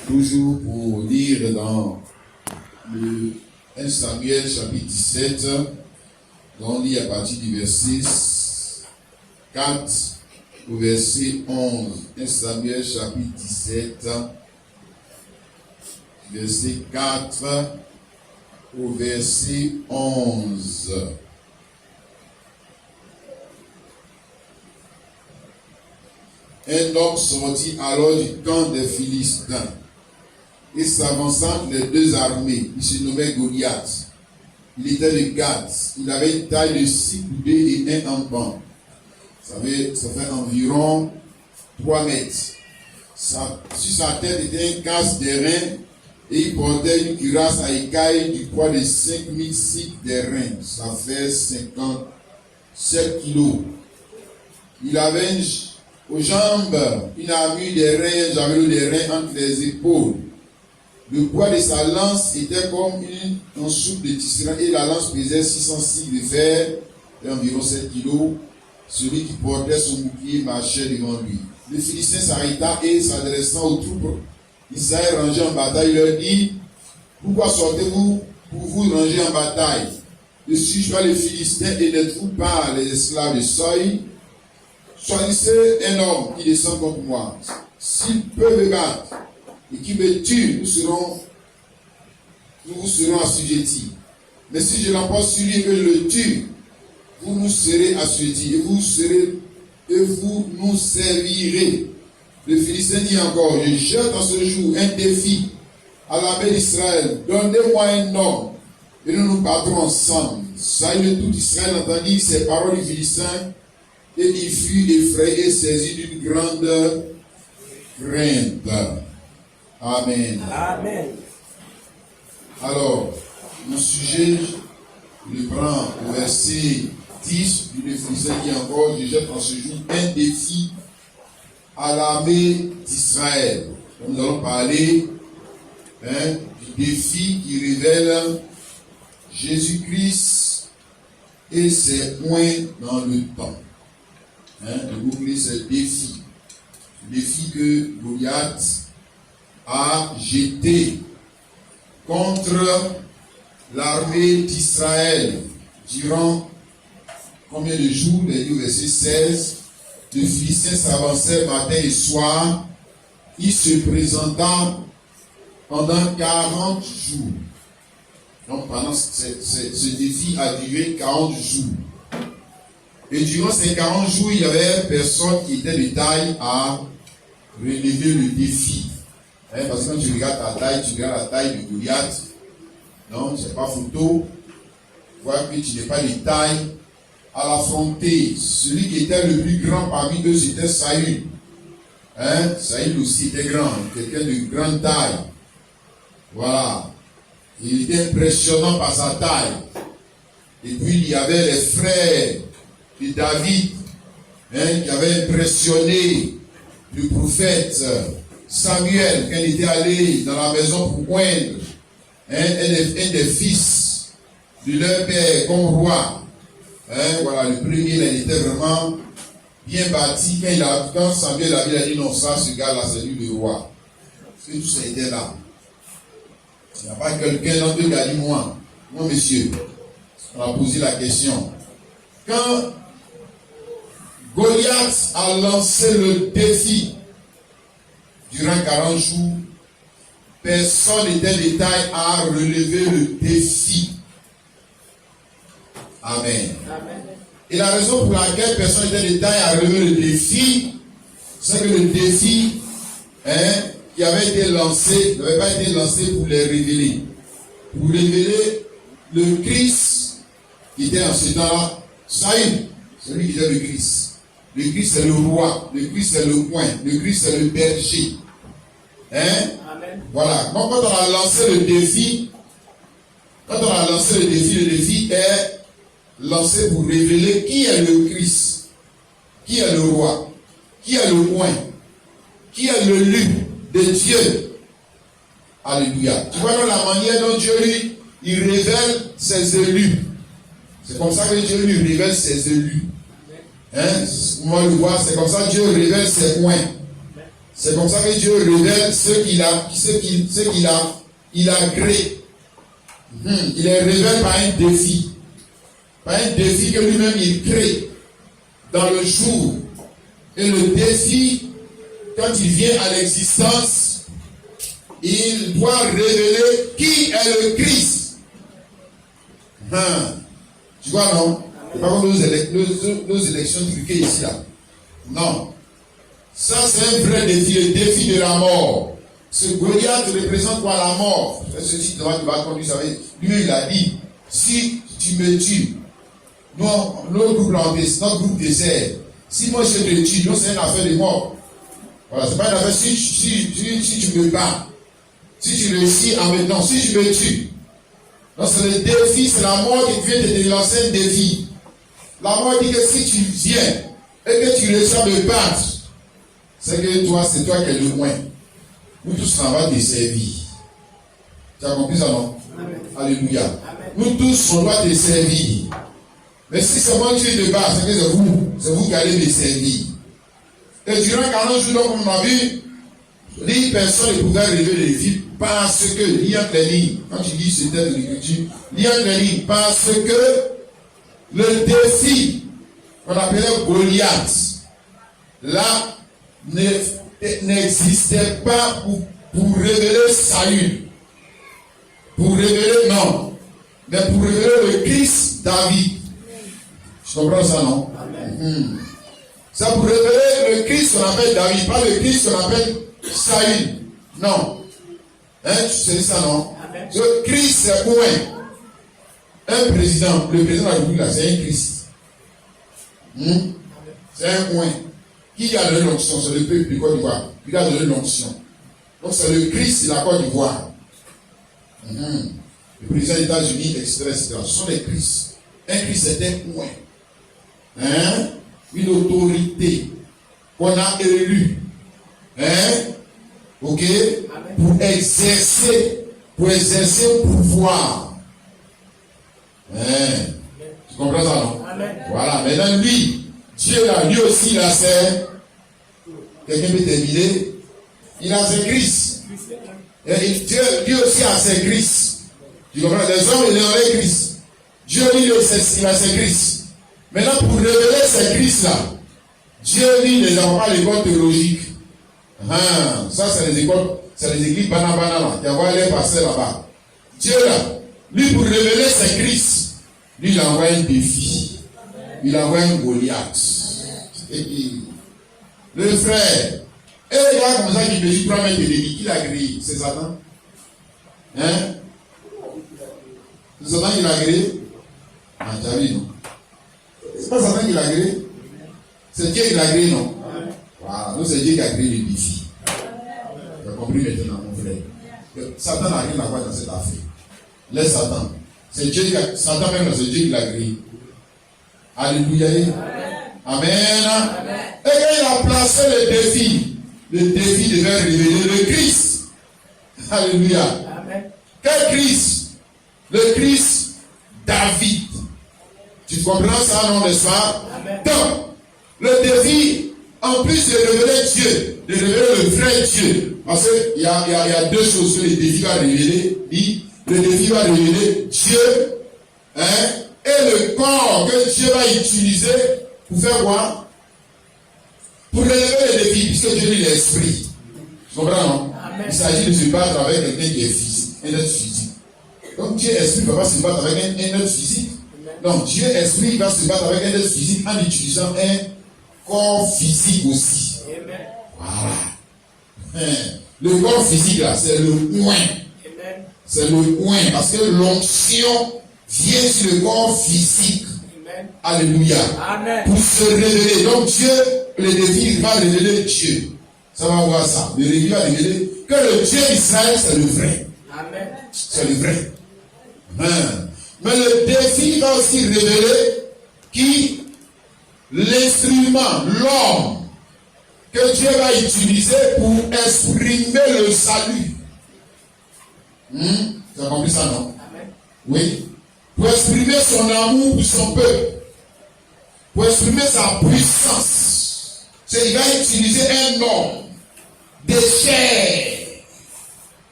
toujours pour lire dans le 1 Samuel chapitre 17, on lit à partir du verset 4 au verset 11. 1 Samuel chapitre 17, verset 4 au verset 11. Un homme sortit alors du camp des Philistins et s'avançant entre les deux armées. Il se nommait Goliath. Il était de Gath. Il avait une taille de 6 coudées et un empan. Ça fait environ 3 mètres. Sur sa tête était un casque d'airain et il portait une cuirasse à écailles du poids de 5000 cycles d'airain. Ça fait 57 kilos. Il avait aux jambes une armure d'airain, javelot d'airain entre les épaules. Le poids de sa lance était comme une soupe de tisserand et la lance pesait 600 cycles de fer et environ 7 kilos. Celui qui portait son bouclier marchait devant lui. Le Philistin s'arrêta et s'adressant aux troupes d'Israël rangées en bataille, il leur dit: pourquoi sortez-vous pour vous ranger en bataille? Ne suis-je pas le Philistin et n'êtes-vous pas les esclaves de Saül? Choisissez un homme qui descend contre moi. S'il peut me battre et qui me tue, nous vous serons assujettis. Mais si je l'emporte sur lui et que je le tue, vous nous serez assujettis et vous nous servirez. Le Philistin dit encore: je jette en ce jour un défi à l'armée d'Israël. Donnez-moi un homme et nous partons ensemble. Saül et tout Israël entendit ces paroles du Philistin et il fut effrayé et saisi d'une grande crainte. Amen. Amen. Alors, mon sujet, je le prends au verset 10 du Philistin qui encore: je jette en ce jour un défi à l'armée d'Israël. Nous allons parler du défi qui révèle Jésus-Christ et ses points dans le temps. Le mot-clé, c'est défi. Le défi que Goliath a jeté contre l'armée d'Israël durant combien de jours? Il dit au verset 16, le Philistin s'avançait matin et soir, il se présenta pendant 40 jours. Donc pendant ce défi a duré 40 jours. Et durant ces 40 jours, il y avait personne qui était de taille à relever le défi. Parce que quand tu regardes ta taille, tu regardes la taille de Goliath. Non, c'est pas photo. Tu vois que tu n'es pas de taille à l'affronter. Celui qui était le plus grand parmi eux, c'était Saül. Saül aussi était grand, quelqu'un de grande taille. Voilà. Il était impressionnant par sa taille. Et puis il y avait les frères de David qui avaient impressionné le prophète Samuel quand il était allé dans la maison pour oindre un des fils de leur père comme roi. Voilà, le premier, il était vraiment bien bâti. Quand Samuel a dit non, ça, ce gars-là, c'est lui le roi. Parce que tout ça était là. Il n'y a pas quelqu'un d'entre eux qui a dit moi, monsieur. On a posé la question. Quand Goliath a lancé le défi durant 40 jours, personne n'était de taille à relever le défi. Amen. Amen. Et la raison pour laquelle personne n'était de taille à relever le défi, c'est que le défi qui avait été lancé n'avait pas été lancé pour les révéler. Pour révéler le Christ qui était en ce temps-là, Saül, celui qui était le Christ. Le Christ c'est le roi, le Christ c'est le coin, le Christ c'est le berger. Amen. Voilà. Donc quand on a lancé le défi, le défi est lancé pour révéler qui est le Christ, qui est le roi, qui est le coin, qui est le lut de Dieu. Alléluia. Tu vois dans la manière dont Dieu il révèle ses élus. C'est comme ça que Dieu lui révèle ses élus. Moi le vois, c'est comme ça que Dieu révèle ses coins. C'est comme ça que Dieu révèle ce qu'il a créé. Il les révèle par un défi. Par un défi que lui-même il crée dans le jour. Et le défi, quand il vient à l'existence, il doit révéler qui est le Christ. Tu vois, non? C'est pas comme nos élections truquées ici, là. Non. Ça, c'est un vrai défi, le défi de la mort. Ce Goliath représente quoi? La mort. Ce type de va conduire, vous savez. Lui, il a dit, si tu me tues, notre groupe désert, si moi je te tue, c'est une affaire de mort. Voilà, c'est pas une affaire, si tu me bats, si tu réussis à me... Non, si tu me tues. Donc c'est le défi, c'est la mort qui vient de te lancer un défi. La mort dit que si tu viens et que tu réussis à me battre, c'est que toi, c'est toi qui es le moins. Nous tous, on va te servir. Tu as compris ça, non? Amen. Alléluia. Amen. Nous tous, on doit te servir. Mais si c'est moi qui te bats, c'est que c'est vous qui allez me servir. Et durant 40 jours, comme on a vu, les personnes ne pouvaient relever les défis parce que, lis entre les lignes, quand tu lis ce texte de l'écriture, lis entre les lignes, parce que le défi qu'on appelait Goliath, là, n'existait pas pour révéler Saül. Pour révéler, non. Mais pour révéler le Christ David. Tu comprends ça, non? C'est pour révéler le Christ qu'on appelle David, pas le Christ qu'on appelle Saül. Non. Hein, tu sais ça, non? Le Christ, c'est quoi? Un président, le président de la République, c'est un Christ. C'est un coin. Qui a donné l'onction? C'est le peuple de Côte d'Ivoire. Qui a donné l'onction? Donc c'est le Christ de la Côte d'Ivoire. Le président des États-Unis, etc., etc. Ce sont les Christ. Un Christ, c'est un coin. Une autorité qu'on a élue. Ok? Pour exercer le pouvoir. Tu comprends ça, non? Amen. Voilà. Maintenant, Dieu là, lui aussi, il a ses. Quelqu'un peut terminer? Il a ses Christ. Dieu, lui aussi a ses Christ. Tu comprends? Les hommes, ils ont les Christ. Dieu, lui, il a ses Christ. Maintenant, pour révéler ces Christ là, Dieu, lui, ne les envoie pas l'école théologique. Ça, c'est les écoles, c'est les églises banana là, qui envoient les pasteurs là-bas. Dieu là, lui, pour révéler ses Christ, lui, il envoie un défi. Il envoie un Goliath. Le frère, et les gars comme ça qui mesure 3 mètres et demi, qui l'a créé? C'est Satan. C'est Satan qui l'a créé? Tu as vu, non? C'est pas Satan qui l'a créé. C'est Dieu qui l'a créé, non? Voilà, donc c'est Dieu qui a créé le défi. Tu as compris maintenant, mon frère. Satan n'a rien à voir dans cette affaire. Laisse Satan. C'est Dieu qui a... Satan même, c'est Dieu qui l'a créé. Alléluia. Amen. Amen. Et quand il a placé le défi devait révéler le Christ. Alléluia. Amen. Quel Christ? Le Christ David. Tu comprends ça, non, n'est-ce pas? Donc, le défi, en plus de révéler Dieu, de révéler le vrai Dieu, parce qu'il y a deux choses que le défi va révéler. Le défi va révéler Dieu, et le corps que Dieu va utiliser pour faire quoi? Pour relever le défi, puisque Dieu est l'esprit. Tu comprends, non? Il s'agit de se battre avec quelqu'un qui est physique, un être physique. Donc Dieu esprit ne va pas se battre avec un être physique. Donc Dieu esprit va se battre avec un être physique en utilisant un corps physique aussi. Voilà. Le corps physique là, c'est le point. C'est le point. Parce que l'onction vient sur le corps physique. Alléluia. Amen. Pour se révéler. Donc Dieu, le défi va révéler Dieu. Ça va voir ça. Le défi va révéler que le Dieu d'Israël, c'est le vrai. Amen. C'est le vrai. Mais le défi va aussi révéler qui l'instrument, l'homme que Dieu va utiliser pour exprimer le salut. Tu as compris ça, non? Amen. Oui. Pour exprimer son amour pour son peuple. Pour exprimer sa puissance. Il va utiliser un homme de chair.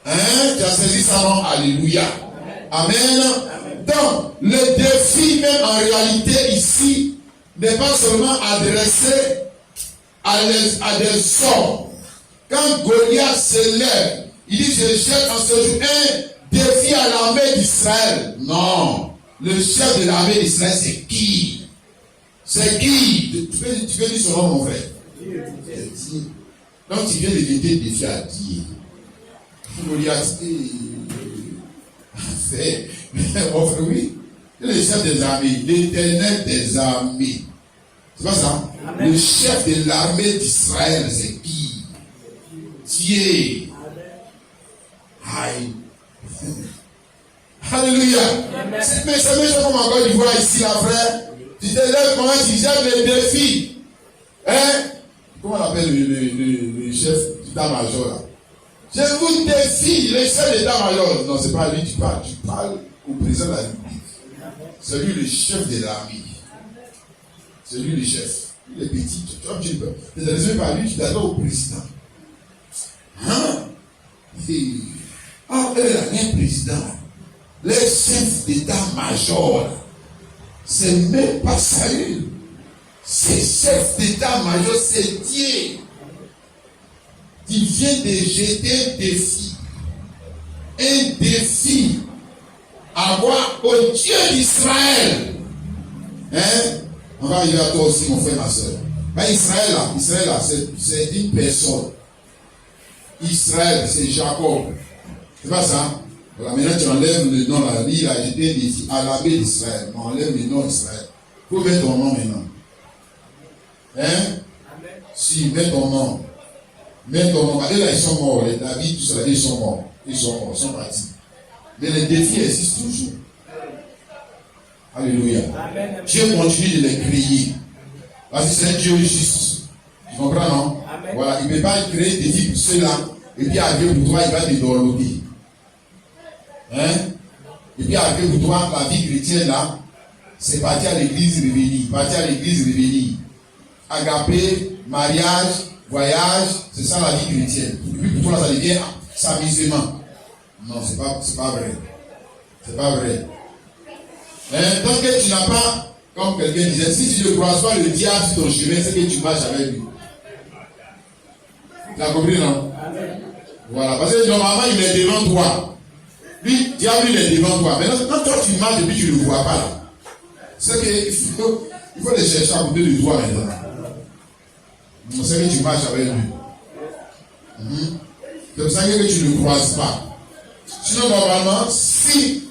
Tu as saisi ça, non? Alléluia. Amen. Donc, le défi même en réalité ici n'est pas seulement adressé à des hommes. Quand Goliath se lève, il dit je jette en ce jour un défi à l'armée d'Israël. Non. Le chef de l'armée d'Israël, c'est qui? C'est qui? Tu peux dire son nom, mon frère. Donc tu viens de jeter le défi à Dieu. Goliath, mon frère, oui. Le chef des armées, l'Éternel des armées. C'est pas ça? Amen. Le chef de l'armée d'Israël, c'est qui? Dieu. Aïe. Alléluia. Mais c'est même chose comme encore du voir ici, là, frère. Tu te lèves, comment tu gères les défis? Comment on appelle le chef d'état-major là? Je vous défie, le chef d'état-major. Non, c'est pas lui, tu parles. Tu parles au président de la République. C'est lui le chef de l'armée. C'est lui le chef. Il est petit. Tu ne t'adresses pas à lui, tu t'adresses au président. Elle a un président. Le chef d'état-major, c'est même pas sérieux. C'est chef d'état-major, c'est Dieu. Il vient de jeter un défi. Un défi à voir au Dieu d'Israël. On va arriver à toi aussi, mon frère, ma soeur. Mais Israël là, c'est une personne. Israël, c'est Jacob. C'est pas ça? Voilà, maintenant tu enlèves le nom là. Il a jeté un défi à l'armée d'Israël. On enlève le nom d'Israël. Il faut mettre ton nom maintenant. Amen. Si, mets ton nom. Mets ton nom. Allez là, ils sont morts. Les David, tout ça, ils sont morts. Ils sont partis. Mais les défis existent toujours. Alléluia. Amen. Dieu continue de les créer. Parce que c'est un Dieu juste. Tu comprends, non? Amen. Voilà, il ne peut pas créer des défis pour ceux-là. Et puis arriver pour toi, il va te dorloter. Et puis arriver pour toi, la vie chrétienne là, c'est partir à l'église revenir. Partir à l'église revenir. Agapé, mariage, voyage, c'est ça la vie chrétienne. Et puis pour toi, ça devient s'amusement. Non, c'est pas vrai. C'est pas vrai. Tant que tu n'as pas, comme quelqu'un disait, si tu ne croises pas le diable sur ton chemin, c'est que tu marches avec lui. Tu as compris, non? Amen. Voilà, parce que normalement, il est devant toi. Lui, diable, il est devant toi. Maintenant, quand toi tu marches et puis tu ne le vois pas là, c'est qu'il faut les chercher à côté de toi maintenant. C'est que tu marches avec lui. C'est pour ça que tu ne le croises pas. Sinon, normalement, si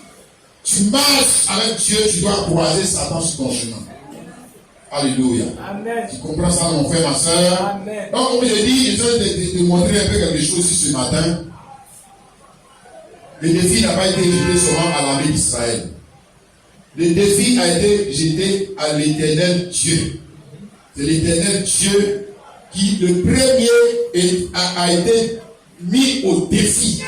tu marches avec Dieu, tu dois croiser Satan sur ton chemin. Alléluia. Amen. Tu comprends ça, mon frère, ma soeur? Amen. Donc, comme je dis, je vais te montrer un peu quelque chose ici ce matin. Le défi n'a pas été jeté seulement à l'armée d'Israël. Le défi a été jeté à l'Éternel Dieu. C'est l'Éternel Dieu qui, le premier, a été mis au défi.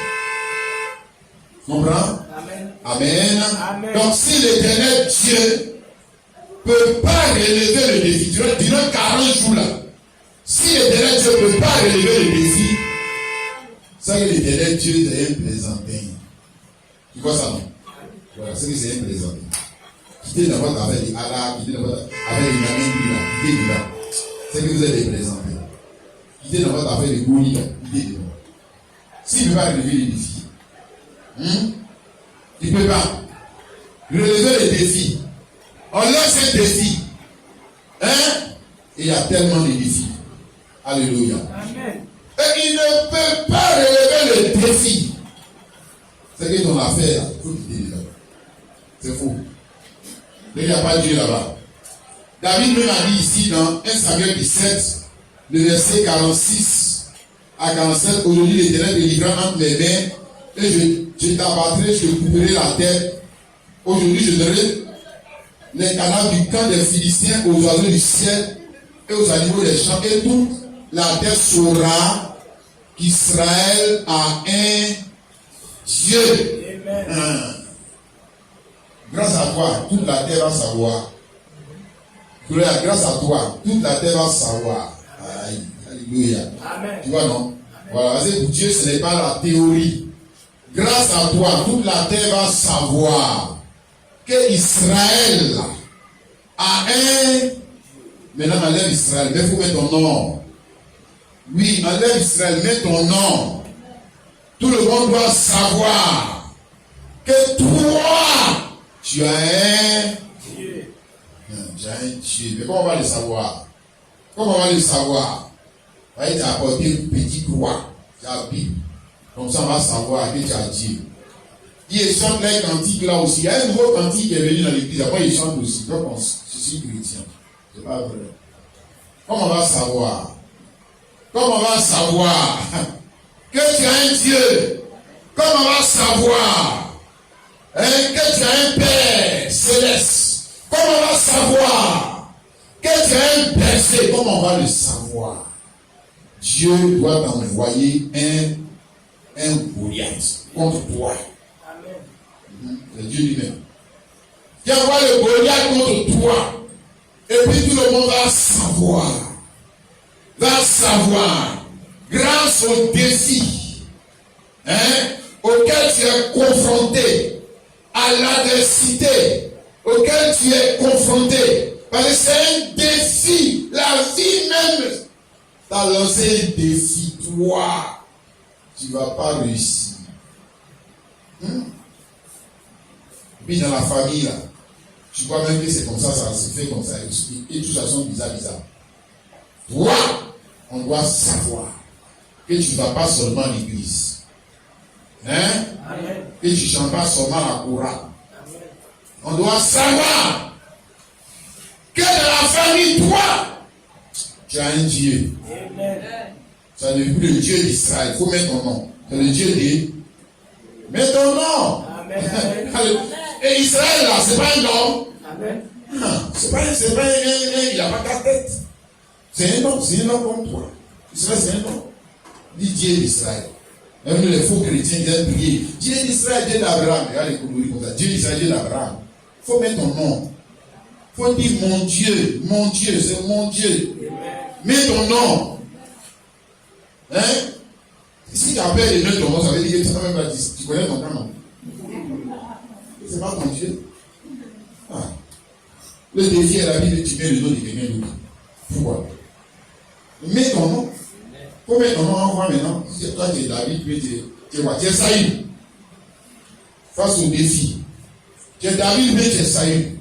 Tu comprends? Amen. Amen. Donc, si l'Éternel Dieu ne peut pas relever le défi, durant 40 jours là, si l'Éternel Dieu ne peut pas relever le défi, c'est que l'Éternel Dieu est un plaisantin. Tu vois ça, non? Voilà, c'est que c'est un plaisantin. Quittez d'abord avec les Allah, quittez d'abord avec les Namin, quittez de là. C'est que vous êtes des plaisantins. Quittez d'abord avec les Goulis, quittez de là. S'il ne peut pas relever les défis, il ne peut pas relever les défis. On laisse un défi. Et il y a tellement de défis. Alléluia. Amen. Et il ne peut pas relever le défi. C'est que ton affaire, il faut quitter de là. C'est faux. Il n'y a pas Dieu là-bas. David même a dit ici dans 1 Samuel 17, le verset 46 à 47, aujourd'hui l'Éternel te livrera entre mes mains, et je t'abattrai, je te couperai la tête. Aujourd'hui je donnerai les cadavres du camp des Philistins aux oiseaux du ciel et aux animaux des champs, et toute la terre saura qu'Israël a un Dieu. Amen. Grâce à toi, toute la terre va savoir. Grâce à toi, toute la terre va savoir. Alléluia. Amen. Tu vois, non? Voilà, parce que pour Dieu, ce n'est pas la théorie. Grâce à toi, toute la terre va savoir que Israël a un... Maintenant, enlève Israël, mais il faut mettre ton nom. Oui, enlève Israël, mets ton nom. Tout le monde doit savoir que toi, tu as un Dieu. Tu as un Dieu. Mais comment on va le savoir? Comment on va le savoir? Tu as apporté une petite croix, tu as la Bible. Comme ça, on va savoir que tu as Dieu. Il chante les cantiques là aussi. Il y a un nouveau cantique qui est venu dans l'église. Après, il chante aussi. Donc, je suis chrétien. C'est pas vrai. Comment on va savoir? Comment on va savoir que tu as un Dieu? Comment on va savoir que tu as un Père céleste? Comment on va savoir que tu as un berger? Comment on va le savoir? Dieu doit t'envoyer un Goliath contre toi. Amen. C'est Dieu lui-même. Qui envoie le Goliath contre toi. Et puis tout le monde va savoir, grâce au défi auquel tu es confronté, à l'adversité auquel tu es confronté. Parce que c'est un défi. La vie même t'a lancé un défi. Toi, tu ne vas pas réussir. Puis dans la famille, là, tu vois même que c'est comme ça se fait comme ça. Et tout ça sont bizarre. Toi, on doit savoir que tu ne vas pas seulement à l'église. Que tu ne chantes pas seulement la chorale. On doit savoir que dans la famille, toi, tu as un Dieu. Ça n'est plus le Dieu d'Israël. Il faut mettre ton nom. C'est le Dieu de... Mets ton nom. Et Israël, là, c'est pas un nom. C'est pas un, il n'y a pas ta tête. C'est un nom comme toi. Israël, c'est un nom. Dis Dieu d'Israël. Même les faux chrétiens viennent prier. Dieu d'Israël, Dieu d'Abraham. Regarde les coloris comme ça. Dieu d'Israël, Dieu d'Abraham. Il faut mettre ton nom. Il faut dire mon Dieu, c'est mon Dieu. Mets ton nom. Si tu appelles et mets ton nom, ça veut dire que tu ne sais même pas dire. Tu connais ton nom. C'est pas ton Dieu. Le défi est la vie de tu mets le nom de quelqu'un d'autre. Pourquoi? Mets ton nom. Faut mettre ton nom en voix maintenant. Si toi tu es David, tu es quoi? Tu es Saïd. Face au défi. Tu es David, mais tu es Saïd.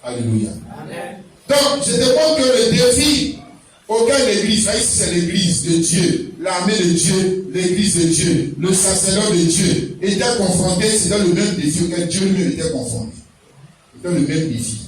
Alléluia. Amen. Donc, je te montre que le défi auquel l'église, c'est l'église de Dieu, l'armée de Dieu, l'église de Dieu, le sacerdoce de Dieu, était confronté, c'est dans le même défi auquel Dieu lui était confronté. C'était le même défi.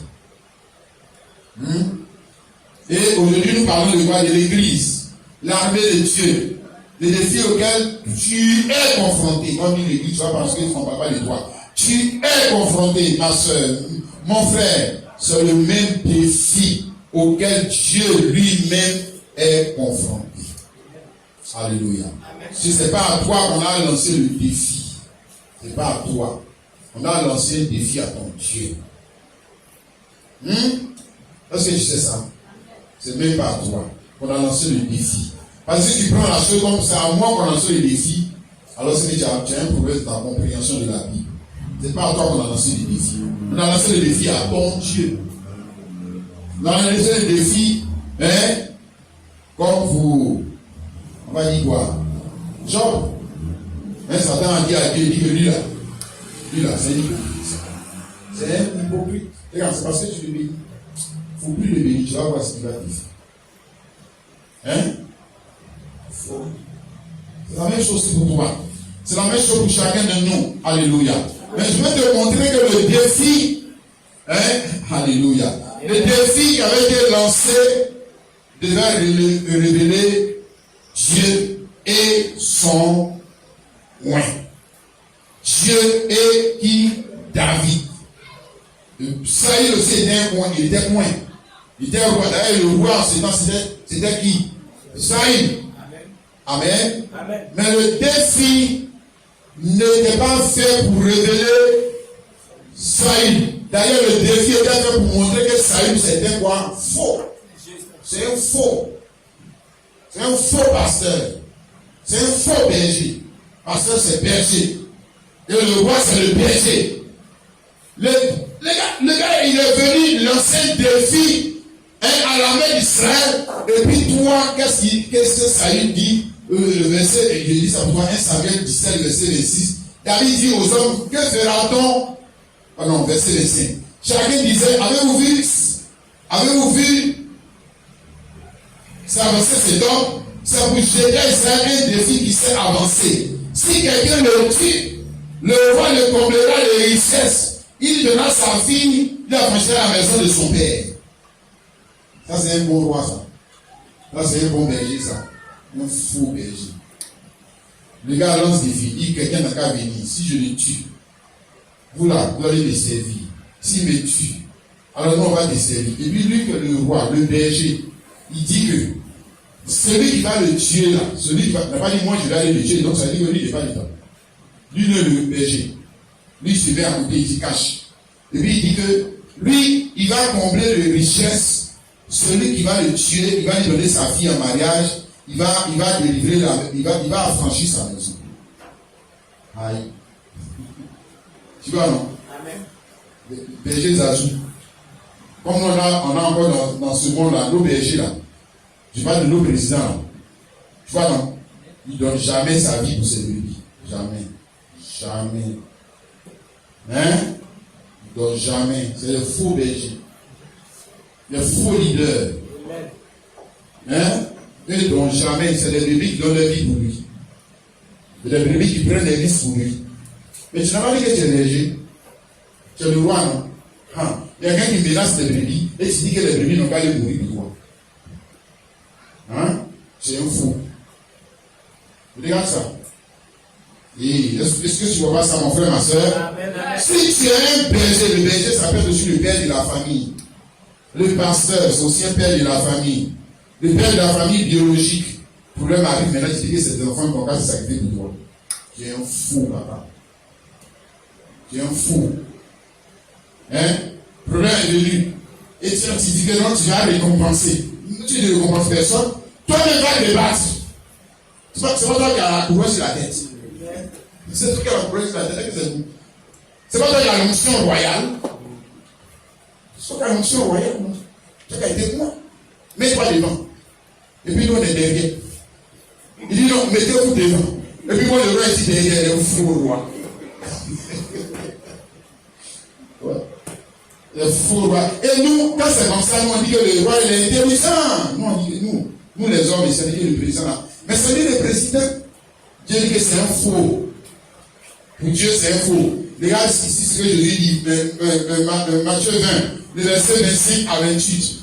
Et aujourd'hui, nous parlons de quoi? De l'église, l'armée de Dieu, le défi auquel tu es confronté. Comme dit l'église, tu vas parce qu'ils ne font pas les doigts. Tu es confronté, ma soeur, mon frère, c'est le même défi auquel Dieu lui-même est confronté. Alléluia. Si ce n'est pas à toi qu'on a lancé le défi, ce n'est pas à toi. On a lancé le défi à ton Dieu. Est-ce que tu sais ça? Ce n'est même pas à toi qu'on a lancé le défi. Parce que si tu prends la chose comme ça, à moi qu'on a lancé le défi, alors c'est que tu as un problème de ta compréhension de la Bible. Ce n'est pas à toi qu'on a lancé le défi. On a lancé le défi à ton Dieu. On a lancé le défi, comme vous, on va dire quoi? Job. Satan a dit à Dieu, dit que lui là, c'est un hypocrite. C'est un hypocrite. Regarde, c'est parce que tu le bénis. Il ne faut plus le bénir, tu vas voir ce qu'il va dire. C'est la même chose pour toi. C'est la même chose pour chacun de nous. Alléluia. Mais je vais te montrer que le défi, alléluia, le défi qui avait été lancé devait révéler Dieu et son oint. Dieu et qui? David. Saïd aussi était un oint. Il était oint. Il était roi. D'ailleurs, le roi en ce temps, c'était qui? Saïd. Amen. Amen. Mais le défi n'était pas fait pour révéler Saïd. D'ailleurs, le défi était fait pour montrer que Saïd c'était quoi? Faux. C'est un faux. C'est un faux pasteur. C'est un faux berger. Pasteur, c'est berger. Et le roi, c'est le berger. Le gars, il est venu lancer un défi à l'armée d'Israël. Et puis toi, qu'est-ce que Saül dit? Le verset, je dis ça pour toi, 1 Samuel 17, verset 26. David dit aux hommes, que fera-t-on? Pardon, verset 25. Chacun disait, avez-vous vu c'est avancé cet homme? C'est pour jeter à Israël un défi qui s'est avancé. Si quelqu'un le tue, le roi le comblera de richesses. Il donnera sa fille, il affranchira la maison de son père. Ça, c'est un bon roi, ça. Ça, c'est un bon berger, ça. Un faux berger. Le gars lance des filles, dit quelqu'un n'a qu'à venir. Si je le tue, vous là, vous allez me servir. S'il me tue, alors nous on va te servir. Et puis lui, que le roi, le berger, il dit que celui qui va le tuer là, celui qui va, n'a pas dit moi je vais aller le tuer, donc ça veut dire que lui il n'est pas le temps. Lui le berger. Lui il se met à côté, il se cache. Et puis il dit que lui, il va combler de richesses. Celui qui va le tuer, il va lui donner sa fille en mariage. Il va délivrer il va affranchir sa maison. Aïe. Tu vois, non? Amen. Berger Zazou. Comme on a encore dans ce monde-là, nos bergers là. Je parle de nos présidents là. Tu vois, non? Il ne donne jamais sa vie pour ses brebis. Jamais. Jamais. Hein? Il ne donne jamais. C'est le faux berger. Le faux leader. Hein? Ils ne donnent jamais. C'est les brebis qui donnent leur vie pour lui. C'est les brebis qui prennent les risques pour lui. Mais tu n'as pas dit que tu es berger. Tu es le roi, non? Hein? Il y a quelqu'un qui menace les brebis et tu dis que les brebis n'ont pas les mourir de toi. Hein? C'est un fou. Regarde ça. Et est-ce que tu vois pas ça, mon frère, ma soeur? Si tu es un berger, le berger s'appelle aussi le père de la famille. Le pasteur, c'est aussi un père de la famille. Le père de la famille biologique. Le problème arrive maintenant, tu dis que ces enfants qu'on va se sacrifier de toi. Tu es un fou, papa. Tu es un fou. Hein? Le problème est venu. Et tu dis que non, tu vas récompenser. Tu ne récompenses personne. Toi-même vas te battre. C'est pas toi qui as la couronne sur la tête. C'est toi qui as la couronne sur la tête. C'est pas toi qui as l'onction royale. C'est toi qui as l'onction royale. C'est toi qui as été moi. Mets-toi devant. Et puis nous on est derrière. Il dit non, mettez-vous devant. Et puis moi le roi est ici derrière, le fou roi. Ouais. Le fou roi. Et nous, quand c'est comme ça, nous on dit que le roi il est intelligent. Nous on dit que nous les hommes, c'est dit que le président là. Mais c'est dit le président. Dieu dit que c'est un faux. Pour Dieu c'est un faux. Regarde ici ce que Jésus dit, Matthieu 20, le verset 25 à 28.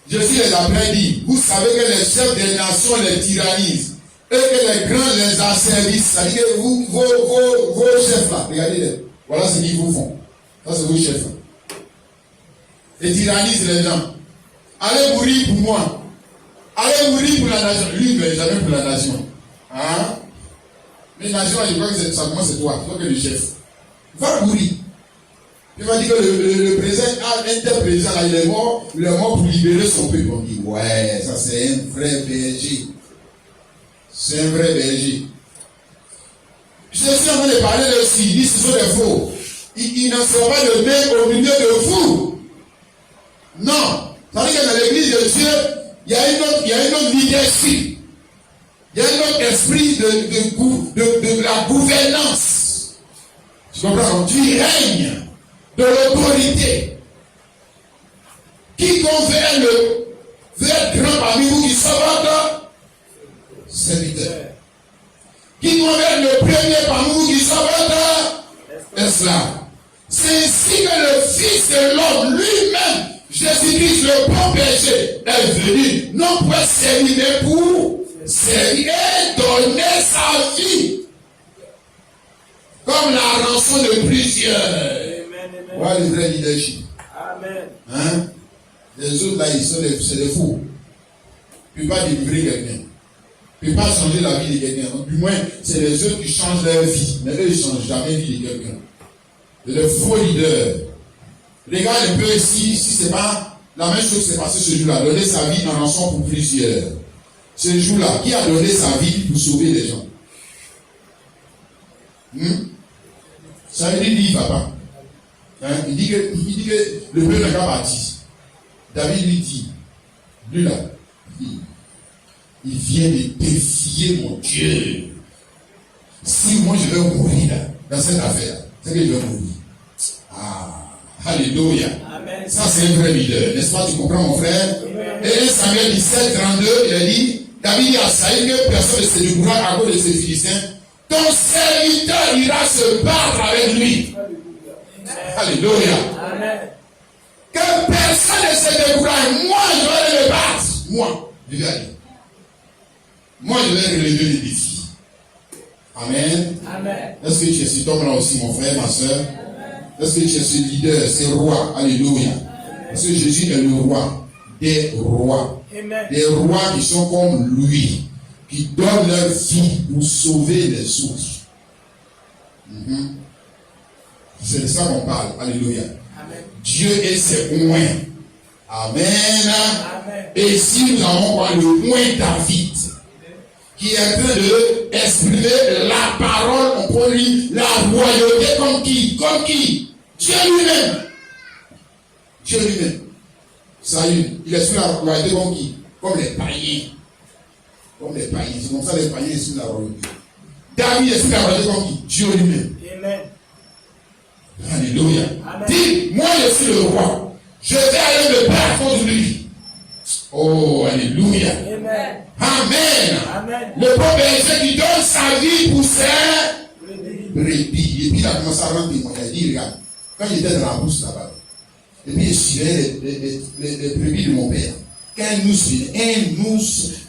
Jésus les après dit, vous savez que les chefs des nations les tyrannisent et que les grands les asservissent. C'est-à-dire que vos chefs là, regardez-les, voilà ce qu'ils vous font. Ça c'est vos chefs là. Ils tyrannisent les gens. Allez mourir pour moi. Allez mourir pour la nation. Lui, il ne jamais pour la nation. Hein? Les nations, je crois que c'est toi qui es le chef. Va mourir. Il va dire que le président, un tel président là, il est mort pour libérer son peuple. On dit, ouais, ça c'est un vrai berger. C'est un vrai berger. Je suis en train de parler de ce qu'il dit, ce sont des faux. Il n'en sera pas de même au milieu de vous. Non. Ça veut dire que dans l'église de Dieu, il y a une autre leadership. Il y a un autre esprit de la gouvernance. Tu comprends? Tu règnes de l'autorité. Quiconque veut être grand parmi vous qui soit votre serviteur. Quiconque veut être le premier parmi vous qui soit votre esclave. C'est ainsi que le Fils de l'homme lui-même, Jésus-Christ, le bon berger, est venu, non pour servir, mais pour servir et donner sa vie comme la rançon de plusieurs. Voilà le vrai leadership. Amen. Hein? Les autres là, c'est des fous. Ils ne peuvent pas délivrer quelqu'un. Ils ne peuvent pas changer la vie de quelqu'un. Du moins, c'est les autres qui changent leur vie. Mais eux, ils ne changent jamais la vie de quelqu'un. C'est le faux leader. Regarde un peu ici, si ce n'est pas la même chose qui s'est passée ce jour-là. Donner sa vie en rançon pour plusieurs. Ce jour-là, qui a donné sa vie pour sauver les gens? Ça veut dire papa. Il dit que le peuple n'a qu'à partir. David lui dit, lui là, il vient de défier mon Dieu. Si moi je vais mourir là, dans cette affaire, c'est que je vais mourir. Alléluia. Amen. Ça c'est un vrai leader, n'est-ce pas? Tu comprends mon frère? Amen. Et Samuel 17, 32, il a dit, David dit à Saül que personne ne se décourage à cause de ces Philistins. Ton serviteur ira se battre avec lui. Alléluia. Amen. Que personne ne se décourage. Moi, je vais aller me battre. Moi, je vais aller. Moi, je vais relever les défis. Amen. Amen. Est-ce que tu es cet homme-là aussi, mon frère, ma soeur? Est-ce que tu es ce leader, ce roi? Alléluia. Parce que Jésus est le roi des rois. Amen. Des rois qui sont comme lui, qui donnent leur vie pour sauver les autres. C'est de ça qu'on parle. Alléluia. Amen. Dieu est ses oints. Amen. Amen. Et si nous avons quoi? Le oint David, qui est en train de exprimer la parole, on peut lui la royauté comme qui? Comme qui? Dieu lui-même. Dieu lui-même. Saül, il exprime la royauté comme qui? Comme les païens. Comme les païens. C'est comme ça les païens expriment la royauté. David exprime la royauté comme qui? Dieu lui-même. Amen. Alléluia. Dis, moi je suis le roi. Je vais aller me battre contre lui. Oh, alléluia. Amen. Amen. Amen. Le bon berger qui donne sa vie pour ses brebis. Et puis il a commencé à rendre témoignage. Il dit, regarde, quand j'étais dans la brousse là-bas, et puis je suivais les brebis de mon père. Quand un nous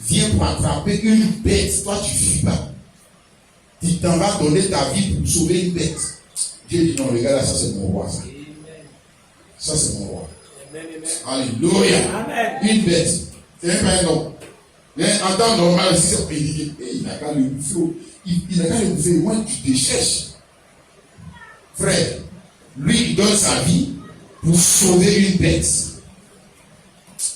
vient pour attraper une bête, toi tu ne fuis pas. Tu t'en vas donner ta vie pour sauver une bête. Dieu dit non, regarde là, ça c'est mon roi. Ça c'est mon roi. Alléluia. Amen. Une bête. C'est même pas un homme. Mais en temps normal, si c'est il n'a qu'à le bouffer. Il n'a qu'à le bouffer. Moi, tu te cherches. Frère, lui, il donne sa vie pour sauver une bête.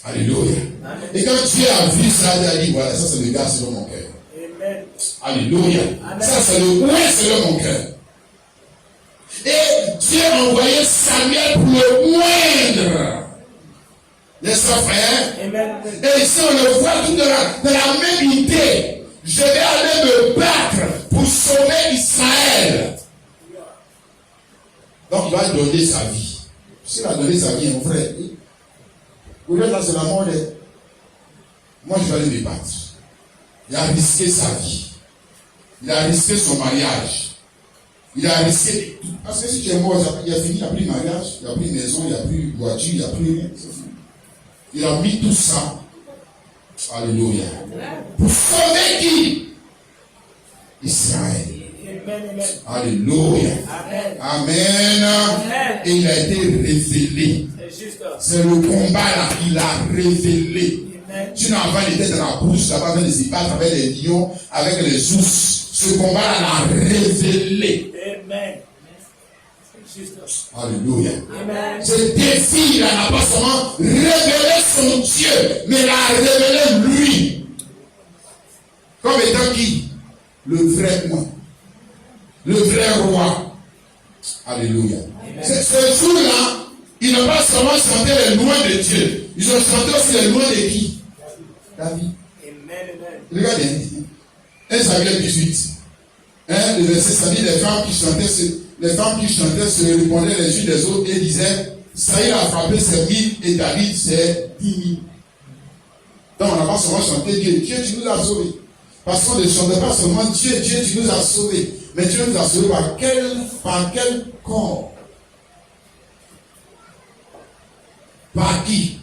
Alléluia. Amen. Et quand Dieu a vu ça, il a dit voilà, ça c'est le gars selon mon cœur. Amen. Alléluia. Amen. Ça c'est le ouais selon mon cœur. Et Dieu a envoyé Samuel pour le moindre. N'est-ce pas, frère? Amen. Et ici, on le voit tout dans la même idée. Je vais aller me battre pour sauver Israël. Donc, il va donner sa vie. S'il a donné sa vie, mon frère, vous êtes là, c'est la mort. Moi, je vais aller me battre. Il a risqué sa vie. Il a risqué son mariage. Il a risqué. Parce que si tu es mort, il a fini, il n'y a plus de mariage, il n'y a plus de maison, il n'y a plus de voiture, il n'y a plus rien. Il a mis tout ça. Alléluia. Pour sauver qui? Israël. Alléluia. Amen. Et il a été révélé. C'est le combat là qu'il a révélé. Sinon, avant, il était dans la brousse là-bas, avec les battre avec les lions, avec les ours. Ce combat-là l'a révélé. Amen. Alléluia. Amen. Ce défi-là n'a pas seulement révélé son Dieu, mais l'a révélé lui. Comme étant qui? Le vrai moi. Le vrai roi. Alléluia. Ce jour-là, ils n'ont pas seulement chanté les louanges de Dieu. Ils ont chanté aussi les louanges de qui? David. Amen. Regardez. 1 Samuel 18. Le verset, ça dit les femmes qui chantaient se répondaient les unes des autres et disaient Saül a frappé ses 1000 et David ses 10 000. Donc on n'a pas seulement chanté Dieu, tu nous as sauvés. Parce qu'on ne chantait pas seulement Dieu, tu nous as sauvés. Mais Dieu nous a sauvés par quel corps? Par qui?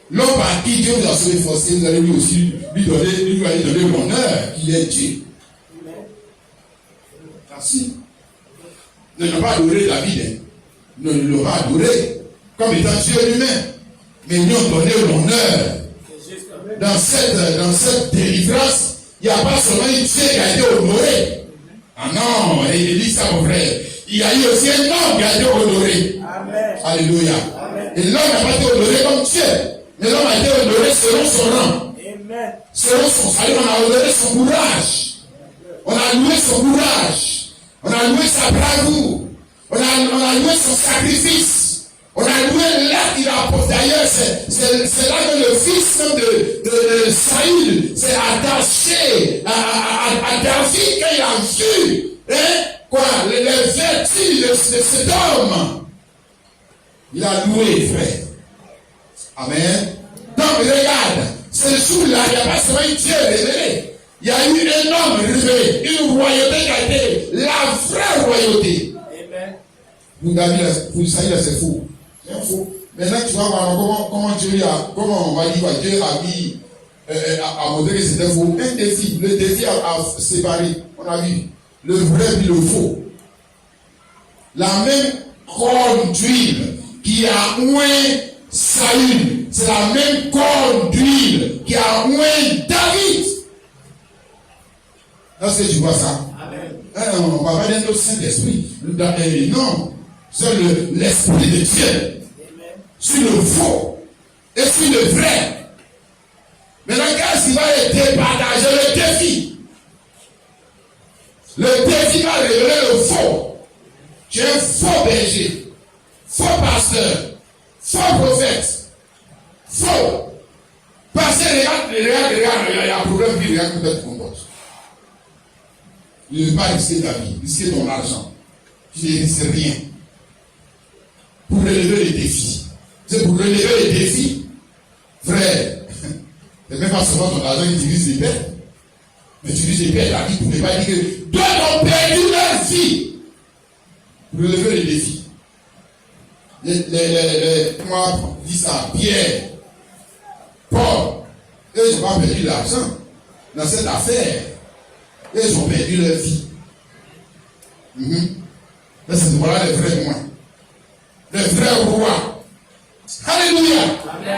L'homme par qui Dieu nous a sauvés, forcément, vous allez lui aussi lui donner l'honneur qu'il est Dieu. Si. Ne l'a pas adoré David, ne l'a pas adoré comme étant Dieu lui-même, mais lui ont donné l'honneur. Dans cette délivrance, il n'y a pas seulement une Dieu qui a été honoré. Ah non, il dit ça mon frère. Il y a eu aussi un homme qui a été honoré. Amen. Alléluia. Amen. Et l'homme n'a pas été honoré comme Dieu, mais l'homme a été honoré selon son rang. Amen. Selon son salut, on a honoré son courage. On a loué son courage. On a loué sa bravoure. On a loué son sacrifice. On a loué là qu'il a apporté. D'ailleurs, c'est là que le fils de Saül s'est attaché à David quand il a vu les vertus de cet homme. Il a loué, frère. Amen. Donc, regarde, ce jour-là, il n'y a pas seulement une Dieu révélé. Il y a eu un homme révélé, une royauté qui a été la vraie royauté. Amen. Pour David, pour Saül, c'est faux. C'est un faux. Maintenant, tu vas voir comment Dieu comment on va dire quoi, Dieu a mis à montrer que c'était faux. Un défi. Le défi a séparé. On a vu le vrai puis le faux. La même corne d'huile qui a oint Saül, c'est la même corne d'huile qui a oint David. Est-ce que tu vois ça? Amen. On ne parle pas d'un autre Saint-Esprit. Non. C'est l'Esprit de Dieu. Amen. Sur le faux et sur le vrai. Maintenant, qu'est-ce qui va être partagé? Le défi. Le défi va révéler le faux. Tu es un faux berger, faux pasteur, faux prophète, faux. Parce que regarde, il y a un problème qui regarde peut-être qu'on porte. Ne veux pas risquer ta vie, risquer ton argent. Tu ne risques rien. Pour relever les défis. C'est pour relever les défis. Frère, c'est même pas seulement ton argent qui utilise les pertes. Mais tu utilises les pertes, la vie, tu ne peux pas dire que d'autres ont perdu leur vie. Pour relever les défis. Comment dit ça? Pierre, Paul, eux, ils n'ont pas perdu l'argent dans cette affaire. Ils ont perdu leur vie. C'est voilà les vrais témoins. Les vrais rois. Alléluia.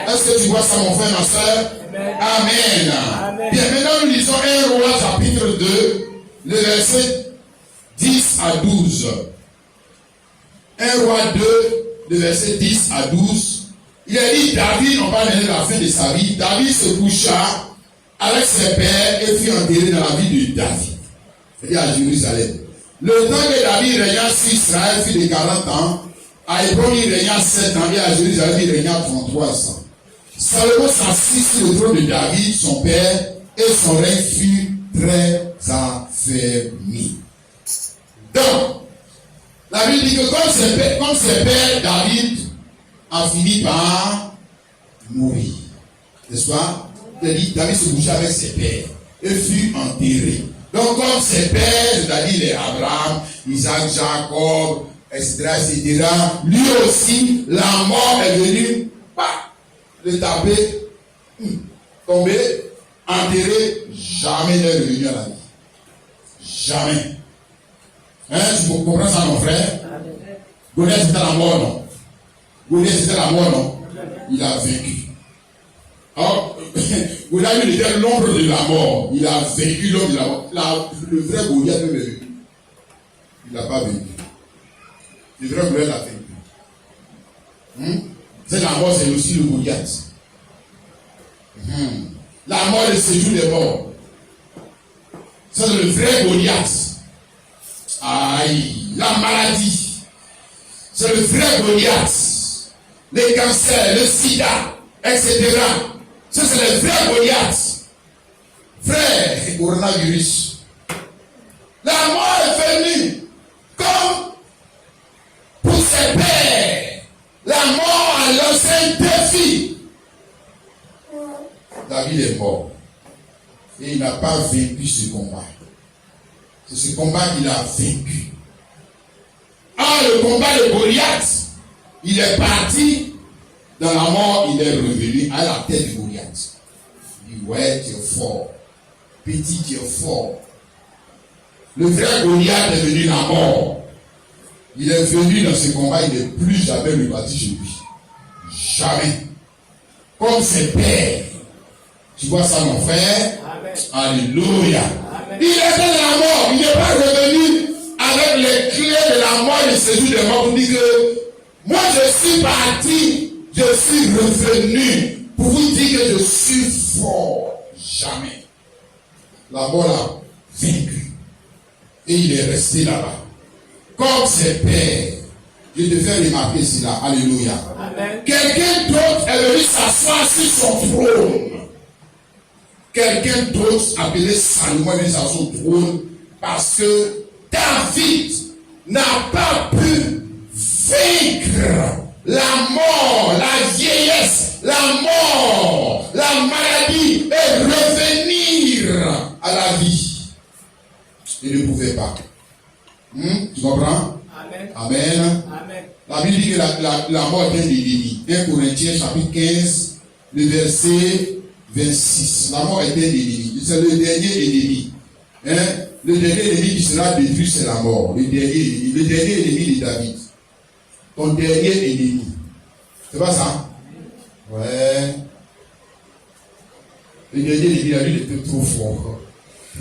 Est-ce que tu vois ça, mon frère, ma soeur? Amen. Amen. Bien, maintenant nous lisons 1 Roi chapitre 2, le verset 10 à 12. 1 Roi 2, le verset 10 à 12. Il a dit, David, on va mener la fin de sa vie. David se coucha avec ses pères et fut enterré dans la ville de David. C'est à Jérusalem. Le temps que David régna sur Israël fut de 40 ans. À Hébron, il régna 7 ans. Et à Jérusalem, il régna 33 ans. Salomon s'assit sur le trône de David, son père, et son règne fut très affermi. Donc, la Bible dit que comme ses pères, David a fini par mourir. N'est-ce pas? David se coucha avec ses pères et fut enterré. Donc, comme ses pères, c'est-à-dire les Abraham, Isaac, Jacob, etc., lui aussi, la mort est venue, le taper, tomber, enterré, jamais n'est revenu à la vie. Jamais. Tu comprends ça, mon frère? Goliath, c'était la mort, non? Goliath, c'était la mort, non? Il a vaincu. Alors, Goliath, il était l'ombre de la mort. Il a vaincu l'ombre de la mort. Le vrai Goliath même est vaincu. Il n'a pas vaincu. Le vrai Goliath l'a vaincu. C'est la mort, c'est aussi le Goliath. La mort, le séjour des morts. C'est le vrai Goliath. Aïe, la maladie. C'est le vrai Goliath. Les cancers, le sida, etc. Ça, c'est le vrai Goliath. Frère, coronavirus. La mort est venue comme pour ses pères. La mort a lancé un défi. David est mort. Et il n'a pas vaincu ce combat. C'est ce combat qu'il a vaincu. Le combat de Goliath, il est parti dans la mort, il est revenu à la tête de Goliath. Il dit, ouais, tu es fort. Petit, tu es fort. Le vrai Goliath est venu la mort. Il est venu dans ce combat, il n'est plus jamais reparti chez lui. Jamais. Comme ses pères. Tu vois ça, mon frère? Amen. Alléluia. Amen. Il était dans la mort. Il n'est pas revenu avec les clés de la mort et séjour des morts pour dire que moi je suis parti, je suis revenu pour vous dire que je suis fort. Jamais. La mort l'a vaincu. Et il est resté là-bas. Comme ses pères. Je te fais remarquer cela. Alléluia. Amen. Quelqu'un d'autre est venu s'asseoir sur son trône. Quelqu'un d'autre appelé Salomon est venu s'asseoir sur son trône parce que David n'a pas pu vaincre la mort, la vieillesse, la mort, la maladie et revenir à la vie. Il ne pouvait pas. Tu comprends? Amen. Amen. Amen. La Bible dit que la mort est un ennemi. 1 Corinthiens chapitre 15, le verset 26. La mort est un ennemi. C'est le dernier ennemi. Le dernier ennemi qui sera détruit, c'est la mort. Le dernier ennemi de David. Ton dernier ennemi. C'est pas ça? Ouais. Le dernier ennemi, la lutte était trop fort.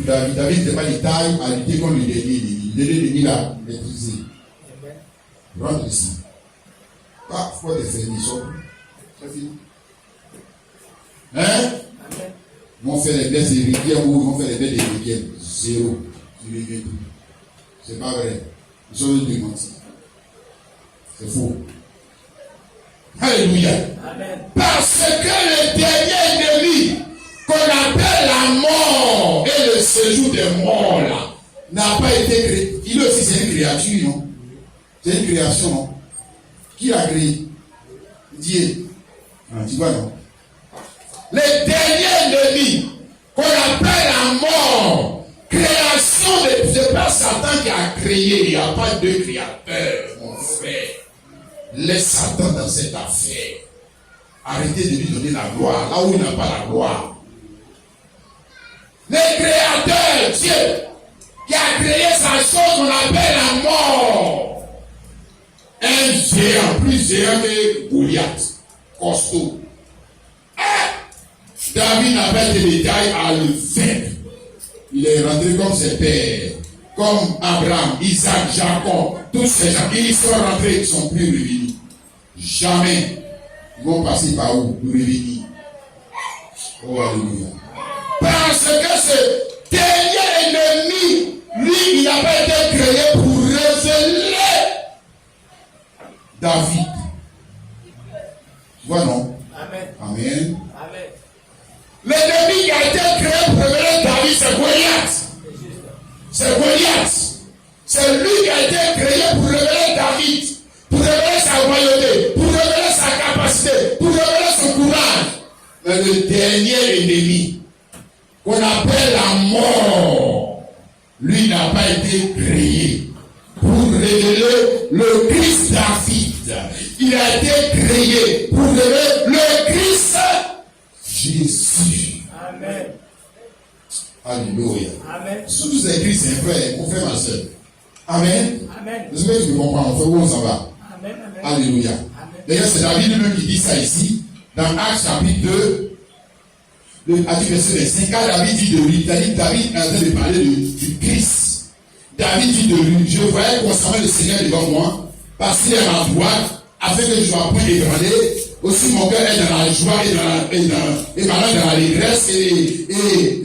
David n'était pas de taille à lutter contre le dernier ennemi. Le dernier ennemi l'a maîtrisé. Rentre ici. Pas faut des définitions. C'est fini. Hein? Ils vont faire les baisses héritières ou ils vont faire les baisses héritières. Zéro. C'est pas vrai. Ils sont des mentis. C'est faux. Alléluia. Amen. Parce que le dernier ennemi qu'on appelle la mort et le séjour des morts là n'a pas été créé. Il aussi c'est une créature, non? C'est une création, non? Qui l'a créé? Dieu. Tu vois, non? Le dernier ennemi qu'on appelle la mort, création de c'est pas Satan qui a créé, il n'y a pas de créateur, mon frère. Laisse Satan dans cette affaire. Arrêtez de lui donner la gloire, là où il n'a pas la gloire. Le créateur, Dieu, qui a créé sa chose qu'on appelle la mort. Un géant, plus géant que Goliath, costaud. David n'a pas été de taille à le vaincre. Il est rentré comme ses pères, comme Abraham, Isaac, Jacob, tous ces gens. Ils sont rentrés, ils ne sont plus revenus. Jamais. Ils vont passer par où pour revenir. Oh, alléluia. Parce que ce dernier ennemi, lui, il n'a pas été créé pour révéler David. Tu vois, non? Amen. Amen. Amen. L'ennemi qui a été créé pour révéler David, c'est Goliath. C'est Goliath. C'est lui qui a été créé pour révéler David, pour révéler sa royauté, pour révéler sa capacité, pour révéler son courage. Mais le dernier ennemi, qu'on appelle la mort, lui n'a pas été créé pour révéler le Christ David. Il a été créé pour révéler le Christ Jésus. Amen. Alléluia. Amen. Sous tous ces Christ, c'est frère, mon frère, ma soeur. Amen. Amen. J'espère que tu me comprends, mon frère, où ça va? Amen. Amen. Alléluia. D'ailleurs, c'est David lui-même qui dit ça ici, dans Actes chapitre 2, verset 25. Car David dit de lui, David est en train de parler du Christ. David dit de lui, je voyais constamment le Seigneur devant moi, passer à ma droite, afin que je ne sois point ébranlé. Aussi mon cœur est dans la joie et ma langue dans l'allégresse et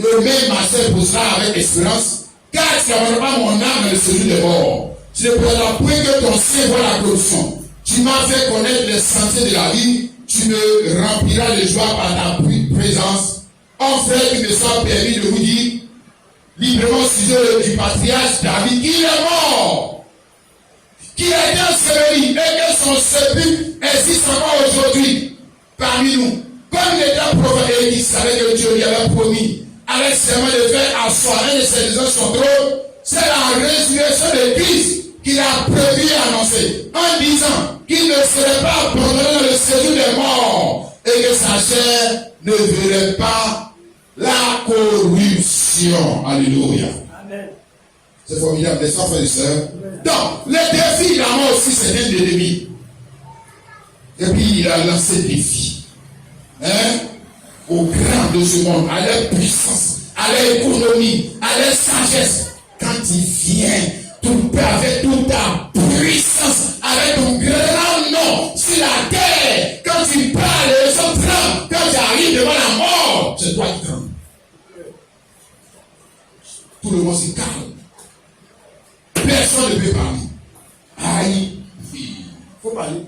même ma chair posera avec espérance, car tu n'amèneras pas mon âme dans le séjour des morts. Tu ne pourras point que ton sein voie la corruption. Tu m'as fait connaître les sentiers de la vie, tu me rempliras de joie par ta présence. En frère, qu'il me soit permis de vous dire librement au sujet du patriarche David, il est mort, qui a été enseveli et que son sépulcre existe encore aujourd'hui parmi nous. Comme il était prophète et il savait que Dieu lui avait promis avec ses mains de faire asseoir un de ses descendants son trône, c'est la résurrection de Christ qu'il a prévu et annoncé en disant qu'il ne serait pas abandonné dans le séjour des morts et que sa chair ne verrait pas la corruption. Alléluia. Amen. C'est formidable, n'est-ce pas, frères et sœurs? Donc, le défi, la mort aussi, c'est un ennemi. Et puis, il a lancé des défis. Au grand de ce monde, à leur puissance, à leur économie, à leur sagesse. Quand il vient, tout avec toute ta puissance, avec ton grand nom sur la terre, quand il parle, les autres tremblent. Quand tu arrives devant la mort, c'est toi qui trembles. personne ne peut parler. Aïe, il faut parler.